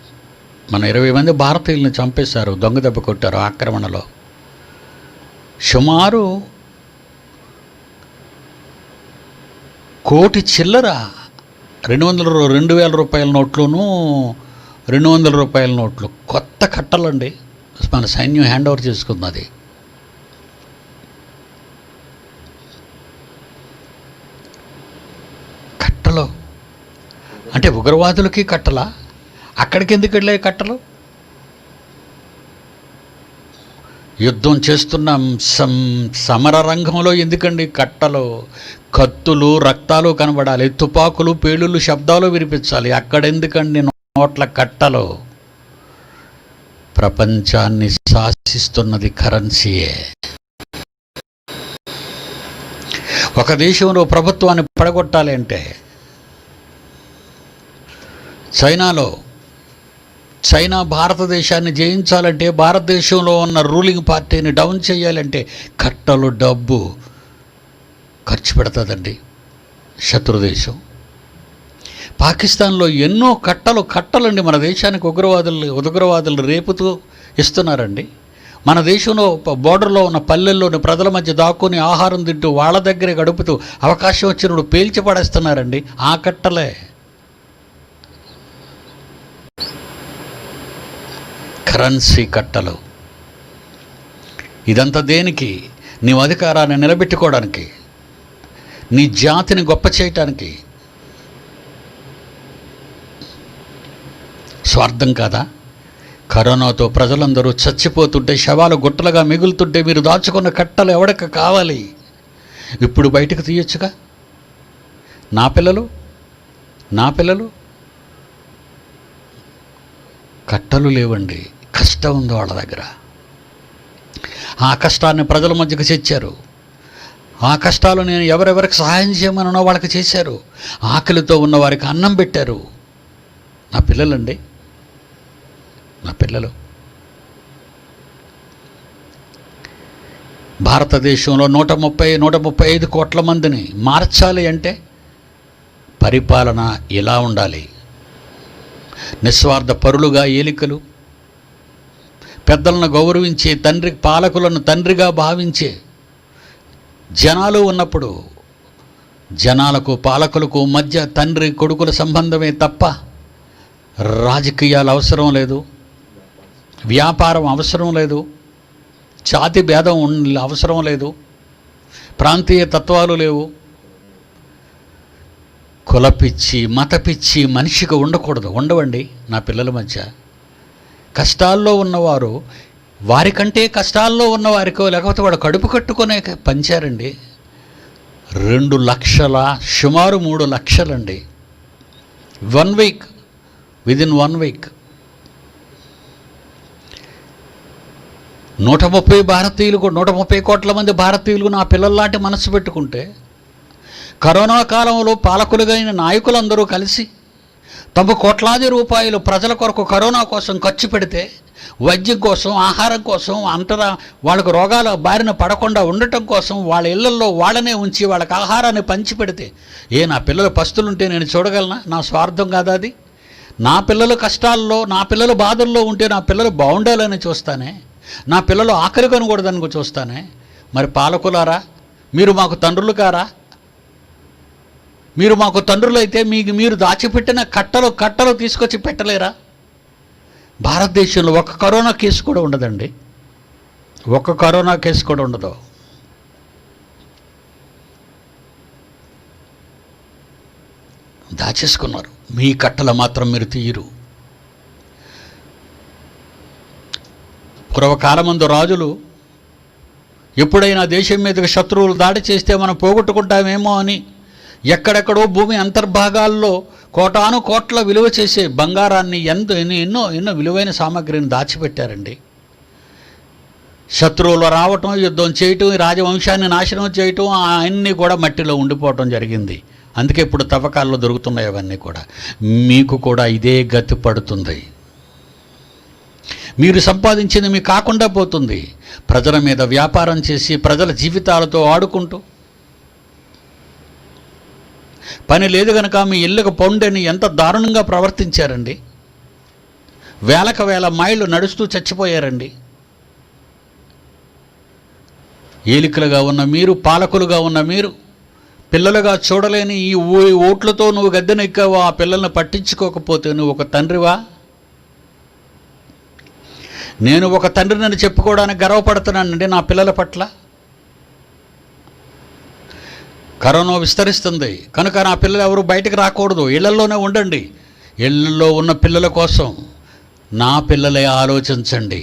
మన 20 మంది భారతీయులను చంపేశారు, దొంగ దెబ్బ కొట్టారు ఆక్రమణలో. సుమారు 1 కోటి చిల్లర 2,000 రూపాయల నోట్లును, 200 రూపాయల నోట్లు, కొత్త కట్టలండి. మన సైన్యం హ్యాండ్ ఓవర్ చేసుకున్నది. కట్టలు అంటే ఉగ్రవాదులకి కట్టలా? అక్కడికి ఎందుకు వెళ్ళాయి కట్టలు? యుద్ధం చేస్తున్న సమర రంగంలో ఎందుకండి కట్టలు? కత్తులు, రక్తాలు కనబడాలి, తుపాకులు, పేలుళ్ళు, శబ్దాలు వినిపించాలి. అక్కడెందుకండి నోట్ల కట్టలు? ప్రపంచాన్ని శాసిస్తున్నది కరెన్సీయే. ఒక దేశంలో ప్రభుత్వాన్ని పడగొట్టాలి అంటే, చైనా భారతదేశాన్ని జయించాలంటే, భారతదేశంలో ఉన్న రూలింగ్ పార్టీని డౌన్ చేయాలంటే కట్టలు డబ్బు ఖర్చు పెడుతుందండి శత్రుదేశం. పాకిస్తాన్లో ఎన్నో కట్టలండి మన దేశానికి ఉగ్రవాదులు రేపుతూ ఇస్తున్నారండి. మన దేశంలో బోర్డర్లో ఉన్న పల్లెల్లోని ప్రజల మధ్య దాక్కుని ఆహారం తింటూ వాళ్ళ దగ్గరే గడుపుతూ అవకాశం వచ్చినప్పుడు పేల్చి పడేస్తున్నారండి ఆ కట్టలే. కరెన్సీ కట్టలు. ఇదంతా దేనికి? నీ అధికారాన్ని నిలబెట్టుకోవడానికి, నీ జాతిని గొప్ప చేయటానికి. స్వార్థం కాదా? కరోనాతో ప్రజలందరూ చచ్చిపోతుంటే, శవాలు గుట్టలుగా మిగులుతుంటే మీరు దాచుకున్న కట్టలు ఎవడక కావాలి? ఇప్పుడు బయటకు తీయొచ్చుగా. నా పిల్లలు కట్టలు లేవండి, కష్టం ఉంది వాళ్ళ దగ్గర. ఆ కష్టాన్ని ప్రజల మధ్యకు తెచ్చారు. ఆ కష్టాలు నేను ఎవరెవరికి సహాయం చేయమనో వాళ్ళకి చేశారు. ఆకలితో ఉన్న వారికి అన్నం పెట్టారు. నా పిల్లలండి, నా పిల్లలు. భారతదేశంలో 135 కోట్ల మందిని మార్చాలి అంటే పరిపాలన ఇలా ఉండాలి. నిస్వార్థ పరులుగా ఏలికలు, పెద్దలను గౌరవించే పాలకులను తండ్రిగా భావించే జనాలు ఉన్నప్పుడు జనాలకు పాలకులకు మధ్య తండ్రి కొడుకుల సంబంధమే తప్ప రాజకీయాలు అవసరం లేదు, వ్యాపారం అవసరం లేదు, జాతి భేదం అవసరం లేదు, ప్రాంతీయ తత్వాలు లేవు. కులపిచ్చి మతపిచ్చి మనిషికి ఉండవండి. నా పిల్లల మధ్య కష్టాల్లో ఉన్నవారు వారికంటే కష్టాల్లో ఉన్నవారికో లేకపోతే వాడు కడుపు కట్టుకునే పంచారండి. 2 లక్షల సుమారు 3 లక్షలండి. 1 వీక్, విదిన్ 1 వీక్ 130 కోట్ల మంది భారతీయులు నా పిల్లల్లాంటి మనసు పెట్టుకుంటే, కరోనా కాలంలో పాలకులుగైన నాయకులందరూ కలిసి తమ కోట్లాది రూపాయలు ప్రజల కొరకు కరోనా కోసం ఖర్చు పెడితే, వైద్యం కోసం, ఆహారం కోసం, వాళ్ళకు రోగాల బారిన పడకుండా ఉండటం కోసం వాళ్ళ ఇళ్లల్లో వాళ్ళనే ఉంచి వాళ్ళకి ఆహారాన్ని పంచిపెడితే, నా పిల్లలు పస్తులుంటే నేను చూడగలనా? నా స్వార్థం కాదా అది? నా పిల్లలు కష్టాల్లో, నా పిల్లలు బాధల్లో ఉంటే నా పిల్లలు బాగుండాలని చూస్తానే, నా పిల్లలు ఆకలి కనకూడదని చూస్తానే. మరి పాలకులారా, మీరు మాకు తండ్రులు కారా? మీరు మాకు తండ్రులైతే మీరు దాచిపెట్టిన కట్టలు తీసుకొచ్చి పెట్టలేరా? భారతదేశంలో ఒక్క కరోనా కేసు కూడా ఉండదండి, ఒక్క కరోనా కేసు కూడా ఉండదు. దాచేసుకున్నారు. మీ కట్టలు మాత్రం మీరు తీయరు. పూర్వకాలమందు రాజులు ఎప్పుడైనా దేశం మీదకి శత్రువులు దాడి చేస్తే మనం పోగొట్టుకుంటామేమో అని ఎక్కడెక్కడో భూమి అంతర్భాగాల్లో కోటాను కోట్ల విలువ చేసే బంగారాన్ని ఎన్నో విలువైన సామాగ్రిని దాచిపెట్టారండి. శత్రువులు రావటం, యుద్ధం చేయటం, రాజవంశాన్ని నాశనం చేయటం అన్నీ కూడా మట్టిలో ఉండిపోవటం జరిగింది. అందుకే ఇప్పుడు తవ్వకాల్లో దొరుకుతున్నాయి అవన్నీ కూడా. మీకు కూడా ఇదే గతి పడుతుంది. మీరు సంపాదించింది మీకు కాకుండా పోతుంది. ప్రజల మీద వ్యాపారం చేసి ప్రజల జీవితాలతో ఆడుకుంటూ, పని లేదు కనుక మీ ఇళ్ళకు పొండని ఎంత దారుణంగా ప్రవర్తించారండి. వేలకు వేల మైళ్ళు నడుస్తూ చచ్చిపోయారండి. ఏలికలుగా ఉన్న మీరు, పాలకులుగా ఉన్న మీరు, పిల్లలుగా చూడలేని ఈ ఓట్లతో నువ్వు గద్దెనెక్కావు. ఆ పిల్లల్ని పట్టించుకోకపోతే నువ్వు ఒక తండ్రివా? నేను ఒక తండ్రిని చెప్పుకోవడానికి గర్వపడుతున్నానండి నా పిల్లల పట్ల. కరోనా విస్తరిస్తుంది కనుక నా పిల్లలు ఎవరు బయటకు రాకూడదు, ఇళ్లలోనే ఉండండి. ఇళ్లలో ఉన్న పిల్లల కోసం నా పిల్లలే ఆలోచించండి.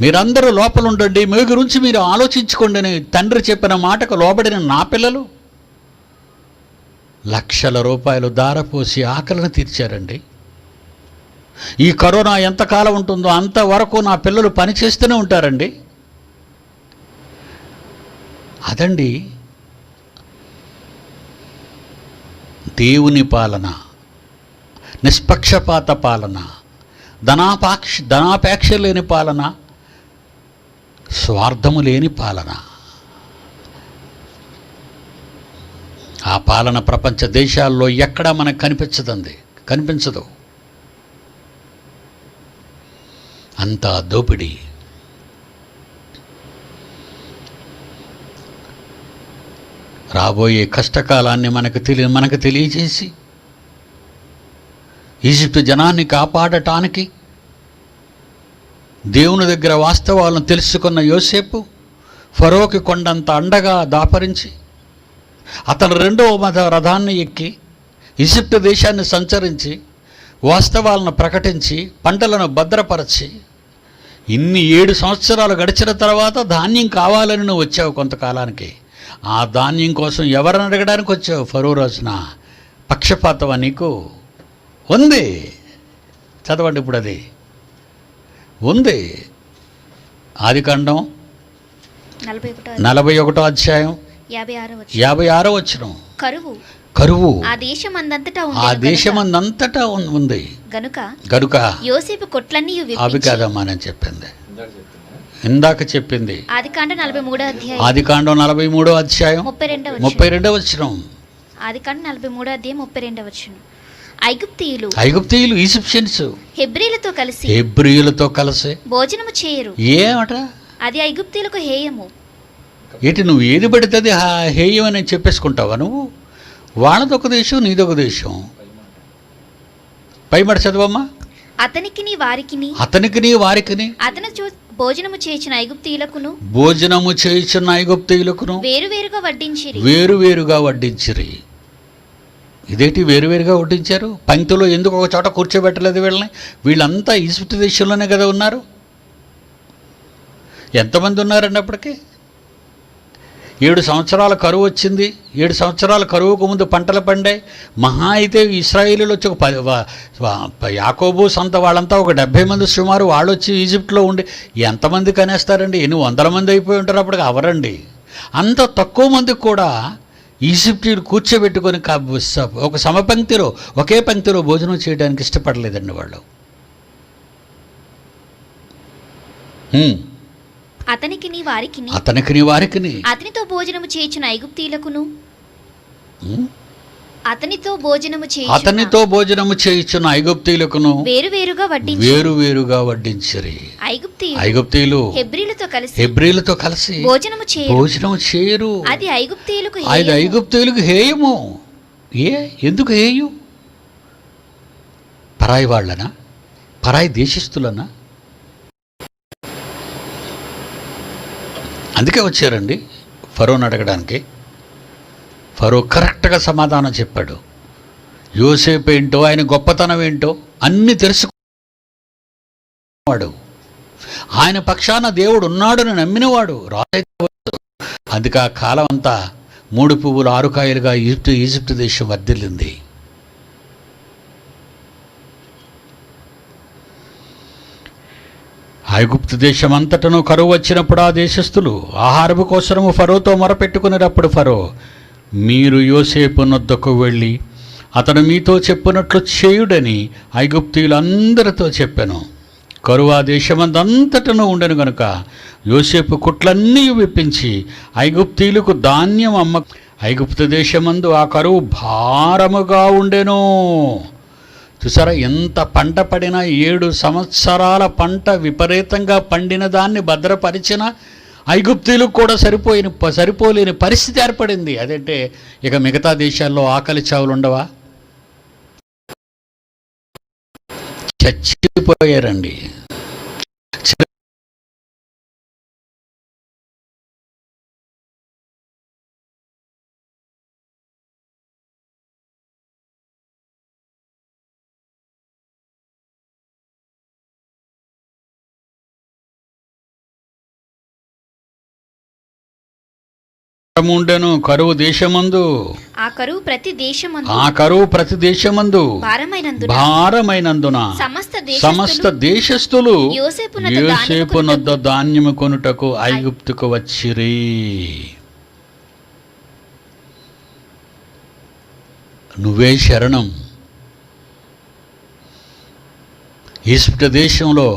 మీరందరూ లోపల ఉండండి, మీ గురించి మీరు ఆలోచించుకోండి అని తండ్రి చెప్పిన మాటకు లోబడిన నా పిల్లలు లక్షల రూపాయలు దారపోసి ఆకలిని తీర్చారండి. ఈ కరోనా ఎంతకాలం ఉంటుందో అంతవరకు నా పిల్లలు పనిచేస్తూనే ఉంటారండి. అదండి దేవుని పాలన, నిష్పక్షపాత పాలన, ధనాపేక్ష లేని పాలన, స్వార్థము లేని పాలన. ఆ పాలన ప్రపంచ దేశాల్లో ఎక్కడా మనకు కనిపించదు. అంతా దోపిడీ. రాబోయే కష్టకాలాన్ని మనకు తెలియజేసి ఈజిప్టు జనాన్ని కాపాడటానికి దేవుని దగ్గర వాస్తవాలను తెలుసుకున్న యోసేపు ఫరోకి కొండంత అండగా దాపరించి అతను 2వ రథాన్ని ఎక్కి ఈజిప్టు దేశాన్ని సంచరించి వాస్తవాలను ప్రకటించి పంటలను భద్రపరచి ఇన్ని 7 సంవత్సరాలు గడిచిన తర్వాత ధాన్యం కావాలని నువ్వు వచ్చావు కొంతకాలానికి. ఆ ధాన్యం కోసం ఎవరిని అడగడానికి వచ్చావు? ఫరో రాజున. పక్షపాతం నీకు ఉంది. చదవండి ఇప్పుడు, అది ఉంది. ఆదికాండం 41వ అధ్యాయం 56వ వచనం. కరువు ఆ దేశమందంతటా ఉంది గనుక యోసేపు కొట్లన్నీ అవి కాదమ్మా నేను చెప్పింది, ఇందాక చెప్పింది ఆదికాండం 43వ అధ్యాయం 32వ వచనం. ఆదికాండం 43వ అధ్యాయం 32వ వచనం. ఐగుప్తీయులు ఈజిప్షియన్స్ హెబ్రీయులతో కలిసి భోజనము చేయరు. ఏమట అది ఐగుప్తీయులకు హేయము. ఏంటి నువ్వు ఏది పడితే అది హేయం అని చెప్పేసుకుంటావా నువ్వు? వాళ్ళదొక దేశం, నీదొక దేశం. పైమాట చదవమ్మా. అతనికి వారికి అతను భోజనము చేయించిన ఐగుప్తీయులకును వేరువేరుగా వడ్డించిరి. ఇదేంటి వేరువేరుగా వడ్డించారు? పంక్తిలో ఎందుకు ఒక చోట కూర్చోబెట్టలేదు వీళ్ళని? వీళ్ళంతా ఈజిప్ట్ దేశంలోనే కదా ఉన్నారు. ఎంతమంది ఉన్నారండి అప్పటికి? 7 సంవత్సరాల కరువు వచ్చింది. 7 సంవత్సరాల కరువుకు ముందు పంటలు పండాయి. మహా అయితే ఇశ్రాయేలీలు వచ్చి యాకోబు సంత వాళ్ళంతా ఒక 70 మంది సుమారు వాళ్ళు వచ్చి ఈజిప్ట్లో ఉండి ఎంతమంది కనేస్తారండి? ఎన్ని వందల మంది అయిపోయి ఉంటారు అప్పటికి. అవరండి అంత తక్కువ మందికి కూడా ఈజిప్టీలు కూర్చోబెట్టుకొని ఒక సమపంక్తిలో ఒకే పంక్తిలో భోజనం చేయడానికి ఇష్టపడలేదండి వాళ్ళు. అతనికిని వారికిని అతనితో భోజనము చేయించిన ఐగుప్తీయులకును వేరువేరుగా వడ్డించిరి. ఐగుప్తీయులు హెబ్రీలతో కలిసి భోజనము చేయరు. అది ఐగుప్తీయులకు హేయము. ఎందుకు హేయు? పరాయి వాళ్ళనా? పరాయి దేశస్తులనా? అందుకే వచ్చారండి ఫరోని అడగడానికి. ఫరో కరెక్ట్గా సమాధానం చెప్పాడు. యోసేపు ఏంటో, ఆయన గొప్పతనం ఏంటో అన్నీ తెలుసుకున్నాడు. ఆయన పక్షాన దేవుడు ఉన్నాడని నమ్మినవాడు రాజైతే. అందుకే ఆ కాలం అంతా 3 పువ్వులు 6 కాయలుగా ఈజిప్ట్ దేశం వర్ధిల్లింది. ఐగుప్తు దేశం అంతటను కరువు వచ్చినప్పుడు ఆ దేశస్థులు ఆహారము కోసము ఫరోతో మొరపెట్టుకునేటప్పుడు ఫరో, మీరు యోసేపు నొద్దకు వెళ్ళి అతను మీతో చెప్పినట్లు చేయుడని ఐగుప్తీయులందరితో చెప్పాను. కరువు ఆ దేశమందంతటను ఉండను గనుక యోసేపు కుట్లన్నీ విప్పించి ఐగుప్తీయులకు ధాన్యం ఐగుప్తు దేశమందు ఆ కరువు భారముగా ఉండెను. చూసారా, ఎంత పంట పడినా 7 సంవత్సరాల పంట విపరీతంగా పండిన దాన్ని భద్రపరిచిన ఐగుప్తీయులకు కూడా సరిపోలేని పరిస్థితి ఏర్పడింది. అదంటే ఇక మిగతా దేశాల్లో ఆకలి చావులు ఉండవా? చచ్చిపోయారండి. ఉండెను కరువు దేశమందు. ఆ కరువు ప్రతి దేశమందు భారమైనందున సమస్త దేశస్థులు యోసేపు నొద్ద ధాన్యము కొనుటకు ఐగుప్తుకు వచ్చిరి. నువ్వే శరణం. ఈజిప్ట్ దేశంలో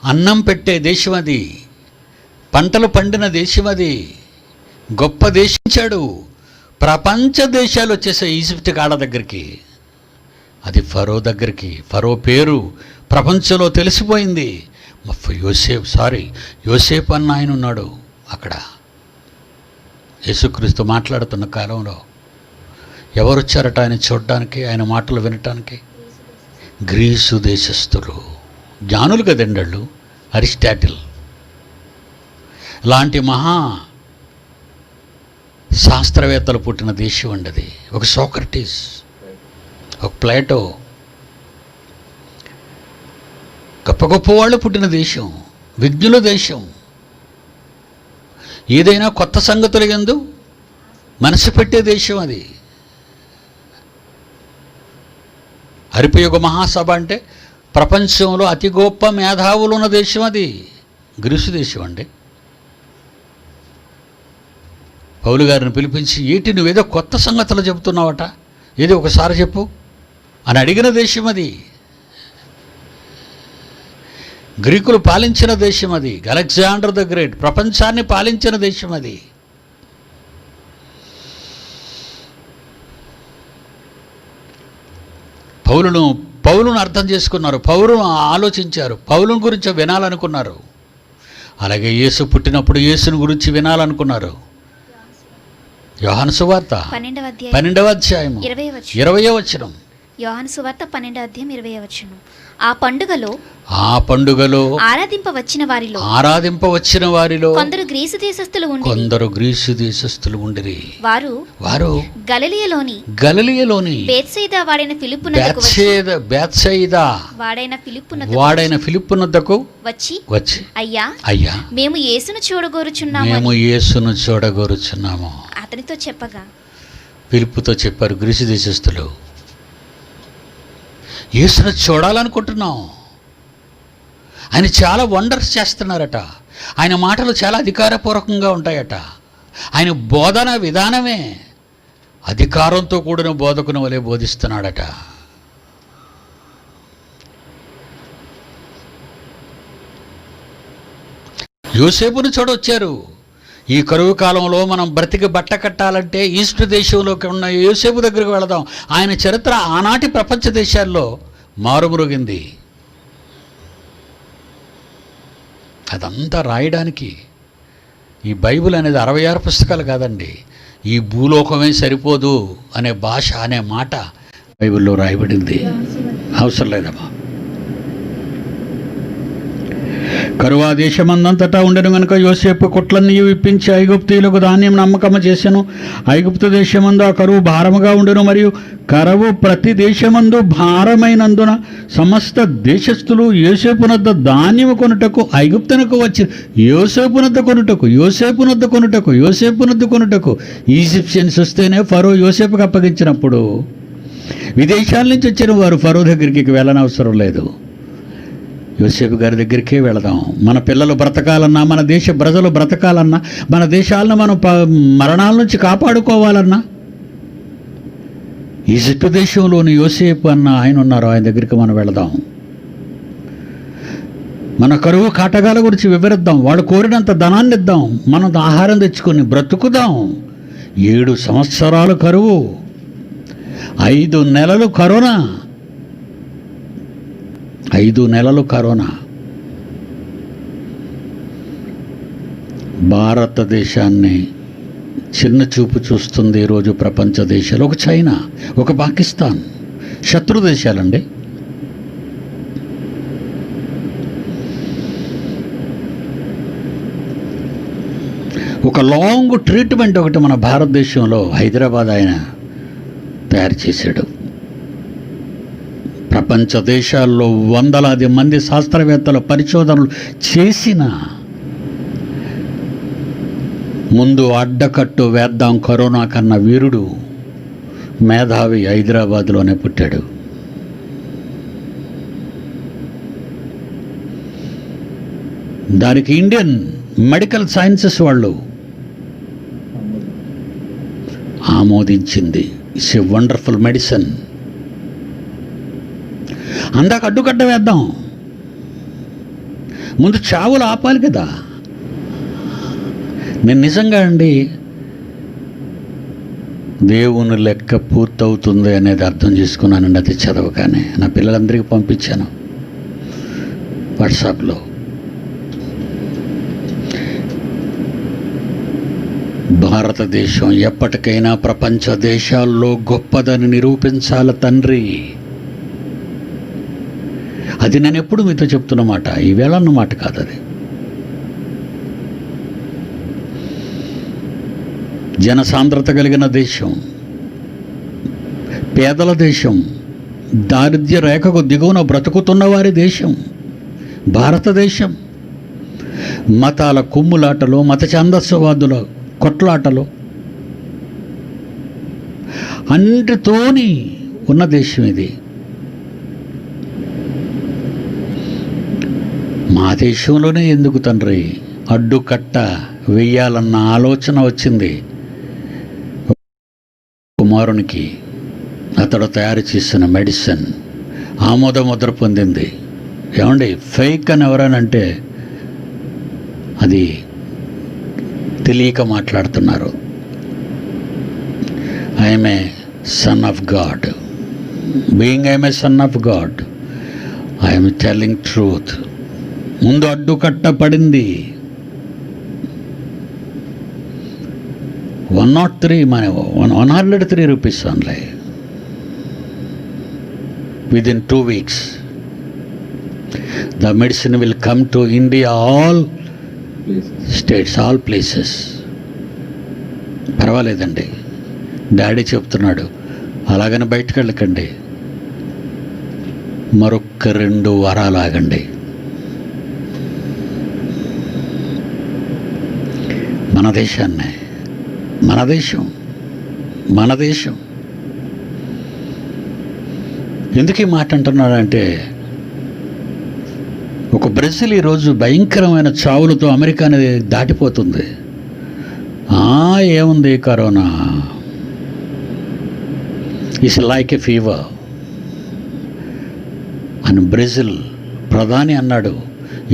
అన్నం పెట్టే దేశం అది, పంటలు పండిన దేశం అది, గొప్ప దేశించాడు. ప్రపంచ దేశాలు వచ్చేసాయి ఈజిప్ట్ కాళ్ళ దగ్గరికి. అది ఫరో దగ్గరికి. ఫరో పేరు ప్రపంచంలో తెలిసిపోయింది. యోసేపు అన్న ఆయన ఉన్నాడు అక్కడ. యేసుక్రీస్తు మాట్లాడుతున్న కాలంలో ఎవరు వచ్చారట ఆయన చూడడానికి, ఆయన మాటలు వినటానికి? గ్రీసు దేశస్థులు, జ్ఞానులు కదండి వాళ్ళు. అరిస్టాటిల్ లాంటి మహా శాస్త్రవేత్తలు పుట్టిన దేశం అండి అది. ఒక సోక్రటీస్, ఒక ప్లేటో, గొప్ప గొప్ప వాళ్ళు పుట్టిన దేశం, విజ్ఞుల దేశం. ఏదైనా కొత్త సంగతుల యందు మనసు పెట్టే దేశం అది. హరిపయుగ మహాసభ అంటే ప్రపంచంలో అతి గొప్ప మేధావులు ఉన్న దేశం అది గ్రీసు దేశం అండి. పౌలు గారిని పిలిపించి, ఏంటి నువ్వేదో కొత్త సంగతులు చెబుతున్నావట, ఏదో ఒకసారి చెప్పు అని అడిగిన దేశం అది. గ్రీకులు పాలించిన దేశం అది. అలెగ్జాండర్ ద గ్రేట్ ప్రపంచాన్ని పాలించిన దేశం అది. పౌలును అర్థం చేసుకున్నారు, పౌలును ఆలోచించారు, పౌలుని గురించి వినాలనుకున్నారు. అలాగే యేసు పుట్టినప్పుడు యేసుని గురించి వినాలనుకున్నారు. యోహాను సువార్త 12వ అధ్యాయము 20వ వచనం. యోహాను సువార్త 12వ అధ్యాయం 20వ వచనం. ఆ పండుగలో ఆరాధింప వచ్చిన వారిలో కొందరు గ్రీసు దేశస్థులు ఉండిరి. వారు గలిలయలోని బేత్సయిదా వాడైన ఫిలిప్పునొద్దకు వచ్చి అయ్యా మేము యేసును చూడగోరుచున్నాము అతనితో చెప్పగా, ఫిలిప్పుతో చెప్పారు గ్రీసు దేశస్థులు, యేసును చూడాలనుకుంటున్నాం. ఆయన చాలా వండర్స్ చేస్తున్నారట. ఆయన మాటలు చాలా అధికారపూర్వకంగా ఉంటాయట. ఆయన బోధన విధానమే అధికారంతో కూడిన బోధకుని వలె బోధిస్తున్నాడట. యోసేపును చూడొచ్చారు. ఈ కరువు కాలంలో మనం బ్రతికి బట్ట కట్టాలంటే ఈస్ట్ దేశంలోకి ఉన్న యోసేపు దగ్గరికి వెళదాం. ఆయన చరిత్ర ఆనాటి ప్రపంచ దేశాల్లో మారుమరుగింది. అదంతా రాయడానికి ఈ బైబిల్ అనేది 66 పుస్తకాలు కాదండి. ఈ భూలోకమే సరిపోదు అనే భాష అనే మాట బైబిల్లో రాయబడింది. అవసరం లేదమ్మా. కరువా దేశమందంతటా ఉండను గనుక యోసేపు కొట్లన్నీ విప్పించి ఐగుప్తీయులకు ధాన్యం నమ్మకము చేసెను. ఐగుప్తు దేశమందు ఆ కరువు భారముగా ఉండెను. మరియు కరువు ప్రతి దేశమందు భారమైనందున సమస్త దేశస్థులు యోసేపునొద్ద ధాన్యము కొనుటకు ఐగుప్తునకు వచ్చి యోసేపునొద్ద కొనుటకు ఈజిప్షియన్స్ వస్తేనే ఫరో యోసేపుకు అప్పగించినప్పుడు విదేశాల నుంచి వచ్చిన వారు ఫరో దగ్గరికి వెళ్ళనవసరం లేదు. యోసేపు గారి దగ్గరికే వెళదాం. మన పిల్లలు బ్రతకాలన్నా, మన దేశ ప్రజలు బ్రతకాలన్నా, మన దేశాలను మనం మరణాల నుంచి కాపాడుకోవాలన్నా ఈజిప్టు దేశంలోని యోసేపు అన్న ఆయన ఉన్నారు, ఆయన దగ్గరికి మనం వెళదాం. మన కరువు కాటకాల గురించి వివరిద్దాం. వాళ్ళు కోరినంత ధనాన్ని ఇద్దాం. మనం ఆహారం తెచ్చుకొని బ్రతుకుదాం. 7 సంవత్సరాలు కరువు, 5 నెలలు కరోనా, 5 నెలలు కరోనా. భారతదేశాన్ని చిన్న చూపు చూస్తుంది ఈరోజు ప్రపంచ దేశాలు. ఒక చైనా, ఒక పాకిస్తాన్ శత్రు దేశాలండి. ఒక లాంగ్ ట్రీట్మెంట్ ఒకటి మన భారతదేశంలో హైదరాబాద్ ఆయన తయారు చేశాడు. ప్రపంచ దేశాల్లో వందలాది మంది శాస్త్రవేత్తలు పరిశోధనలు చేసిన ముందు అడ్డకట్టు వేద్దాం కరోనా కన్న వీరుడు మేధావి హైదరాబాద్లోనే పుట్టాడు. దానికి ఇండియన్ మెడికల్ సైన్సెస్ వాళ్ళు ఆమోదించింది. It's a wonderful medicine. అందాక అడ్డుకట్ట వేద్దాం, ముందు చావులు ఆపాలి కదా. నేను నిజంగా అండి దేవుని లెక్క పూర్తవుతుంది అనేది అర్థం చేసుకున్నానండి. అది చదవగానే నా పిల్లలందరికీ పంపించాను వాట్సాప్లో. భారతదేశం ఎప్పటికైనా ప్రపంచ దేశాల్లో గొప్పదని నిరూపించాలి తండ్రి. అది నేను ఎప్పుడు మీతో చెప్తున్నమాట, ఈవేళ అన్నమాట కాదు. అది జనసాంద్రత కలిగిన దేశం, పేదల దేశం, దారిద్ర్య రేఖకు దిగువన బ్రతుకుతున్న వారి దేశం భారతదేశం. మతాల కుమ్ములాటలో, మత ఛాందస్యవాదుల కొట్లాటలో అన్నిటితోని ఉన్న దేశం ఇది. మా దేశంలోనే ఎందుకు తండ్రి అడ్డుకట్ట వెయ్యాలన్న ఆలోచన వచ్చింది? కుమారునికి అతడు తయారు చేసిన మెడిసిన్ ఆమోద ముద్ర పొందింది. ఏమండి, ఫేక్ అని ఎవరనంటే అది తెలియక మాట్లాడుతున్నారు. I'm a sun of God. Being I'm a sun of God, I'm telling truth. ముందు అడ్డుకట్ట పడింది. 103 rupees only. Within 2 weeks, the medicine will come to India, all states, all places. పర్వాలేదండి. డాడీ చెప్తున్నాడు, అలాగని బయటకు వెళ్ళకండి, మరొక్క 2 వారాలు ఆగండి. మన దేశాన్నే, మన దేశం ఎందుకు ఈ మాట అంటున్నాడంటే, ఒక బ్రెజిల్ ఈరోజు భయంకరమైన చావులతో అమెరికాని దాటిపోతుంది. ఏముంది, corona it's like a fever అని బ్రెజిల్ ప్రధాని అన్నాడు.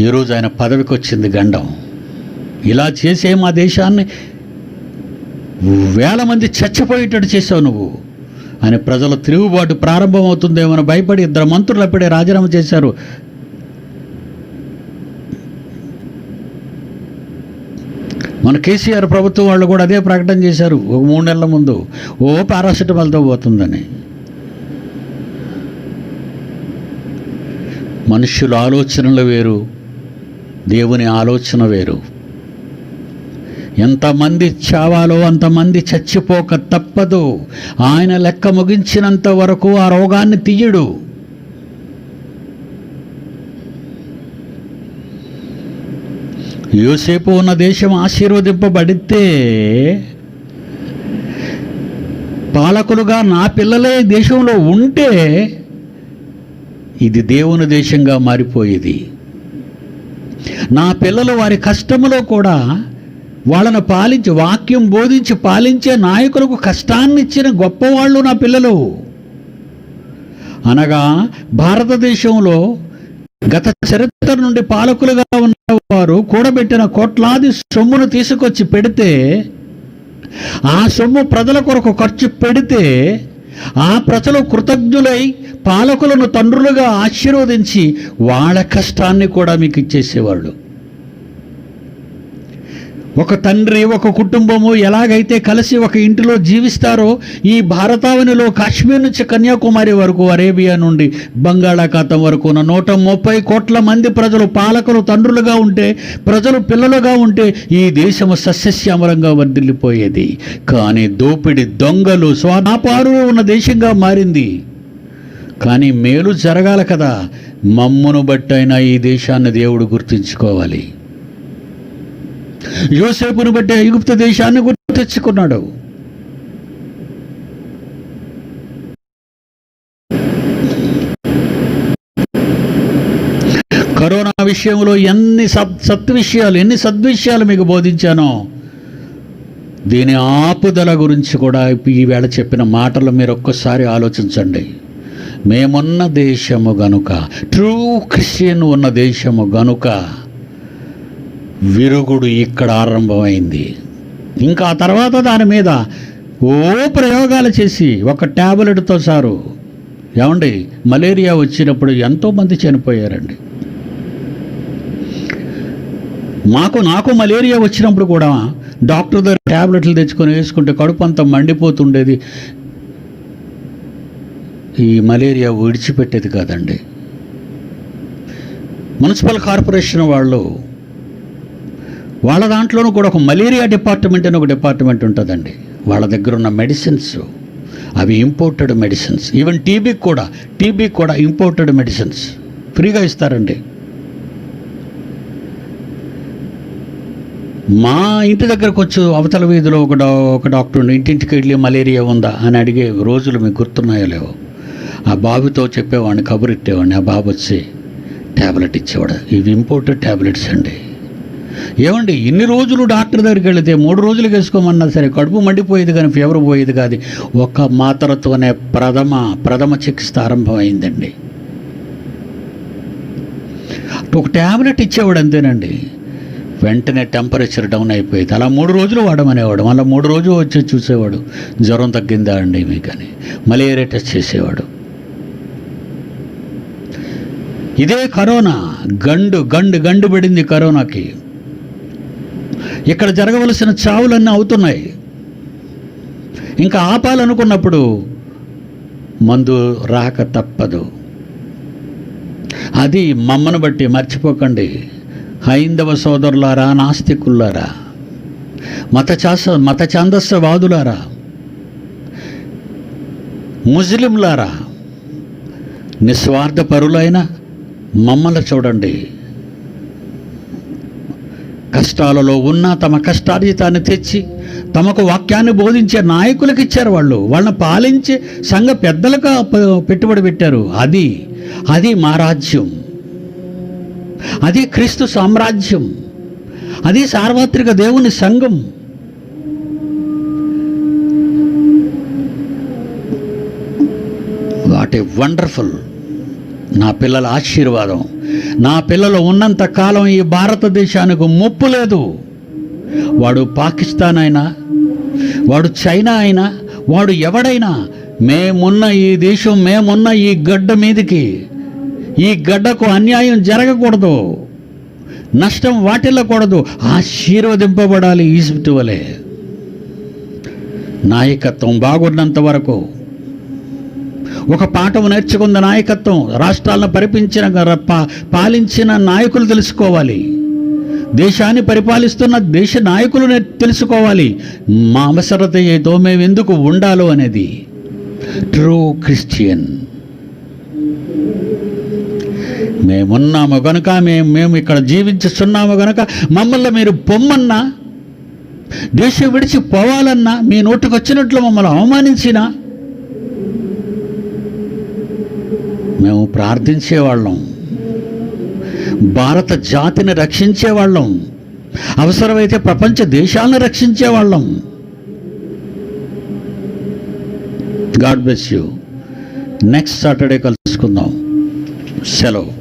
ఈరోజు ఆయన పదవికి వచ్చింది గండం. ఇలా చేసే మా దేశాన్ని వేల మంది చచ్చిపోయేటట్టు చేసావు నువ్వు అని ప్రజల తిరుగుబాటు ప్రారంభమవుతుందేమో భయపడి 2 మంత్రులు అప్పుడే రాజీనామా చేశారు. మన కేసీఆర్ ప్రభుత్వం వాళ్ళు కూడా అదే ప్రకటన చేశారు ఒక 3 నెలల ముందు. పారాసిటమాల్తో పోతుందని. మనుష్యుల ఆలోచనలు వేరు, దేవుని ఆలోచన వేరు. ఎంతమంది చావాలో అంతమంది చచ్చిపోక తప్పదు. ఆయన లెక్క ముగించినంత వరకు ఆ రోగాన్ని తీయడు. యోసేపు ఉన్న దేశం ఆశీర్వదింపబడితే పాలకులుగా నా పిల్లలే దేశంలో ఉంటే ఇది దేవుని దేశంగా మారిపోయేది. నా పిల్లలు వారి కష్టములో కూడా వాళ్ళను పాలించి, వాక్యం బోధించి పాలించే నాయకులకు కష్టాన్ని ఇచ్చిన గొప్పవాళ్ళు నా పిల్లలు. అనగా భారతదేశంలో గత చరిత్ర నుండి పాలకులుగా ఉన్నవారు కూడబెట్టిన కోట్లాది సొమ్మును తీసుకొచ్చి పెడితే, ఆ సొమ్ము ప్రజల కొరకు ఖర్చు పెడితే, ఆ ప్రజలు కృతజ్ఞులై పాలకులను తండ్రులుగా ఆశీర్వదించి వాళ్ళ కష్టాన్ని కూడా మీకు ఇచ్చేసేవాళ్ళు. ఒక తండ్రి, ఒక కుటుంబము ఎలాగైతే కలిసి ఒక ఇంటిలో జీవిస్తారో, ఈ భారతావనిలో కాశ్మీర్ నుంచి కన్యాకుమారి వరకు, అరేబియా నుండి బంగాళాఖాతం వరకు ఉన్న 130 కోట్ల మంది ప్రజలు పాలకులు తండ్రులుగా ఉంటే, ప్రజలు పిల్లలుగా ఉంటే ఈ దేశము సస్యశ్యామలంగా వర్ధిల్లిపోయేది. కానీ దోపిడి, దొంగలు, స్వాపారులు ఉన్న దేశంగా మారింది. కానీ మేలు జరగాలి కదా, మమ్మును బట్టైనా ఈ దేశాన్ని దేవుడు గుర్తించుకోవాలి. యోసేపును బట్టి ఐగుప్తు దేశాన్ని గుర్తించుకున్నాడు. కరోనా విషయంలో ఎన్ని సద్విషయాలు మీకు బోధించానో, దీని ఆపుదల గురించి కూడా ఈవేళ చెప్పిన మాటలు మీరు ఒక్కసారి ఆలోచించండి. మేమున్న దేశము గనుక, ట్రూ క్రిస్టియన్ ఉన్న దేశము గనుక విరుగుడు ఇక్కడ ఆరంభమైంది. ఇంకా ఆ తర్వాత దాని మీద ప్రయోగాలు చేసి ఒక ట్యాబ్లెట్తో సారు. ఏమండి, మలేరియా వచ్చినప్పుడు ఎంతోమంది చనిపోయారండి. నాకు మలేరియా వచ్చినప్పుడు కూడా డాక్టర్ దగ్గర ట్యాబ్లెట్లు తెచ్చుకొని వేసుకుంటే కడుపు అంతా మండిపోతుండేది. ఈ మలేరియా విడిచిపెట్టేది కాదండి. మున్సిపల్ కార్పొరేషన్ వాళ్ళ దాంట్లోనూ కూడా ఒక మలేరియా డిపార్ట్మెంట్ అని ఒక డిపార్ట్మెంట్ ఉంటుందండి. వాళ్ళ దగ్గర ఉన్న మెడిసిన్స్ అవి ఇంపోర్టెడ్ మెడిసిన్స్. ఈవెన్ టీబీకి కూడా ఇంపోర్టెడ్ మెడిసిన్స్ ఫ్రీగా ఇస్తారండి. మా ఇంటి దగ్గరకు వచ్చి అవతల వీధిలో ఒక డాక్టర్ ఇంటింటికి వెళ్ళి మలేరియా ఉందా అని అడిగే రోజులు మీకు గుర్తున్నాయో లేవో. ఆ బాబుతో చెప్పేవాడిని, కబురెట్టేవాడిని. ఆ బాబు వచ్చి ట్యాబ్లెట్ ఇచ్చేవాడు. ఇవి ఇంపోర్టెడ్ ట్యాబ్లెట్స్ అండి. ఏమండి, ఇన్ని రోజులు డాక్టర్ దగ్గరికి వెళితే 3 రోజులకు వేసుకోమన్నా సరే కడుపు మండిపోయేది కానీ ఫీవర్ పోయేది కాదు. ఒక మాత్రతోనే ప్రథమ చికిత్స ఆరంభమైందండి. ఒక ట్యాబ్లెట్ ఇచ్చేవాడు అంతేనండి, వెంటనే టెంపరేచర్ డౌన్ అయిపోయేది. అలా 3 రోజులు వాడమనేవాడు. మళ్ళీ 3 రోజులు వచ్చి చూసేవాడు, జ్వరం తగ్గిందా అండి మీకని, మలేరియా టెస్ట్ చేసేవాడు. ఇదే కరోనా గండు పడింది కరోనాకి. ఇక్కడ జరగవలసిన చావులన్నీ అవుతున్నాయి. ఇంకా ఆపాలనుకున్నప్పుడు మందు రాక తప్పదు. అది మమ్మను బట్టి మర్చిపోకండి. హైందవ సోదరులారా, నాస్తికులారా, మత ఛాందస్యవాదులారా, ముస్లింలారా, నిస్వార్థ పరులైన మమ్మల్ని చూడండి. కష్టాలలో ఉన్న తమ కష్టార్జితాన్ని తెచ్చి తమకు వాక్యాన్ని బోధించే నాయకులకు ఇచ్చారు. వాళ్ళని పాలించే సంఘ పెద్దలకు పెట్టుబడి పెట్టారు. అది మా రాజ్యం, అది క్రీస్తు సామ్రాజ్యం, అది సార్వత్రిక దేవుని సంఘం. What a wonderful! నా పిల్లల ఆశీర్వాదం. నా పిల్లలు ఉన్నంత కాలం ఈ భారతదేశానికి ముప్పు లేదు. వాడు పాకిస్తాన్ అయినా, వాడు చైనా అయినా, వాడు ఎవడైనా, మేమున్న ఈ దేశం, మేమున్న ఈ గడ్డ మీదకి, ఈ గడ్డకు అన్యాయం జరగకూడదు, నష్టం వాటిల్లకూడదు, ఆశీర్వదింపబడాలి ఈజిప్టు వలె. నాయకత్వం బాగున్నంత వరకు ఒక పాఠం నేర్చుకున్న నాయకత్వం, రాష్ట్రాలను పాలించిన నాయకులు తెలుసుకోవాలి. దేశాన్ని పరిపాలిస్తున్న దేశ నాయకులు తెలుసుకోవాలి. మా అవసరత ఏదో, మేము ఎందుకు ఉండాలో అనేది. True Christian. మేమున్నాము కనుక, మేము ఇక్కడ జీవించుతున్నాము కనుక, మమ్మల్ని మీరు పొమ్మన్నా, దేశం విడిచి పోవాలన్నా, మీ నోటికొచ్చినట్లు మమ్మల్ని అవమానించినా మేము ప్రార్థించేవాళ్ళం. భారత జాతిని రక్షించేవాళ్ళం. అవసరమైతే ప్రపంచ దేశాలను రక్షించేవాళ్ళం. God bless you. Next Saturday కలుసుకుందాం. సెలవు.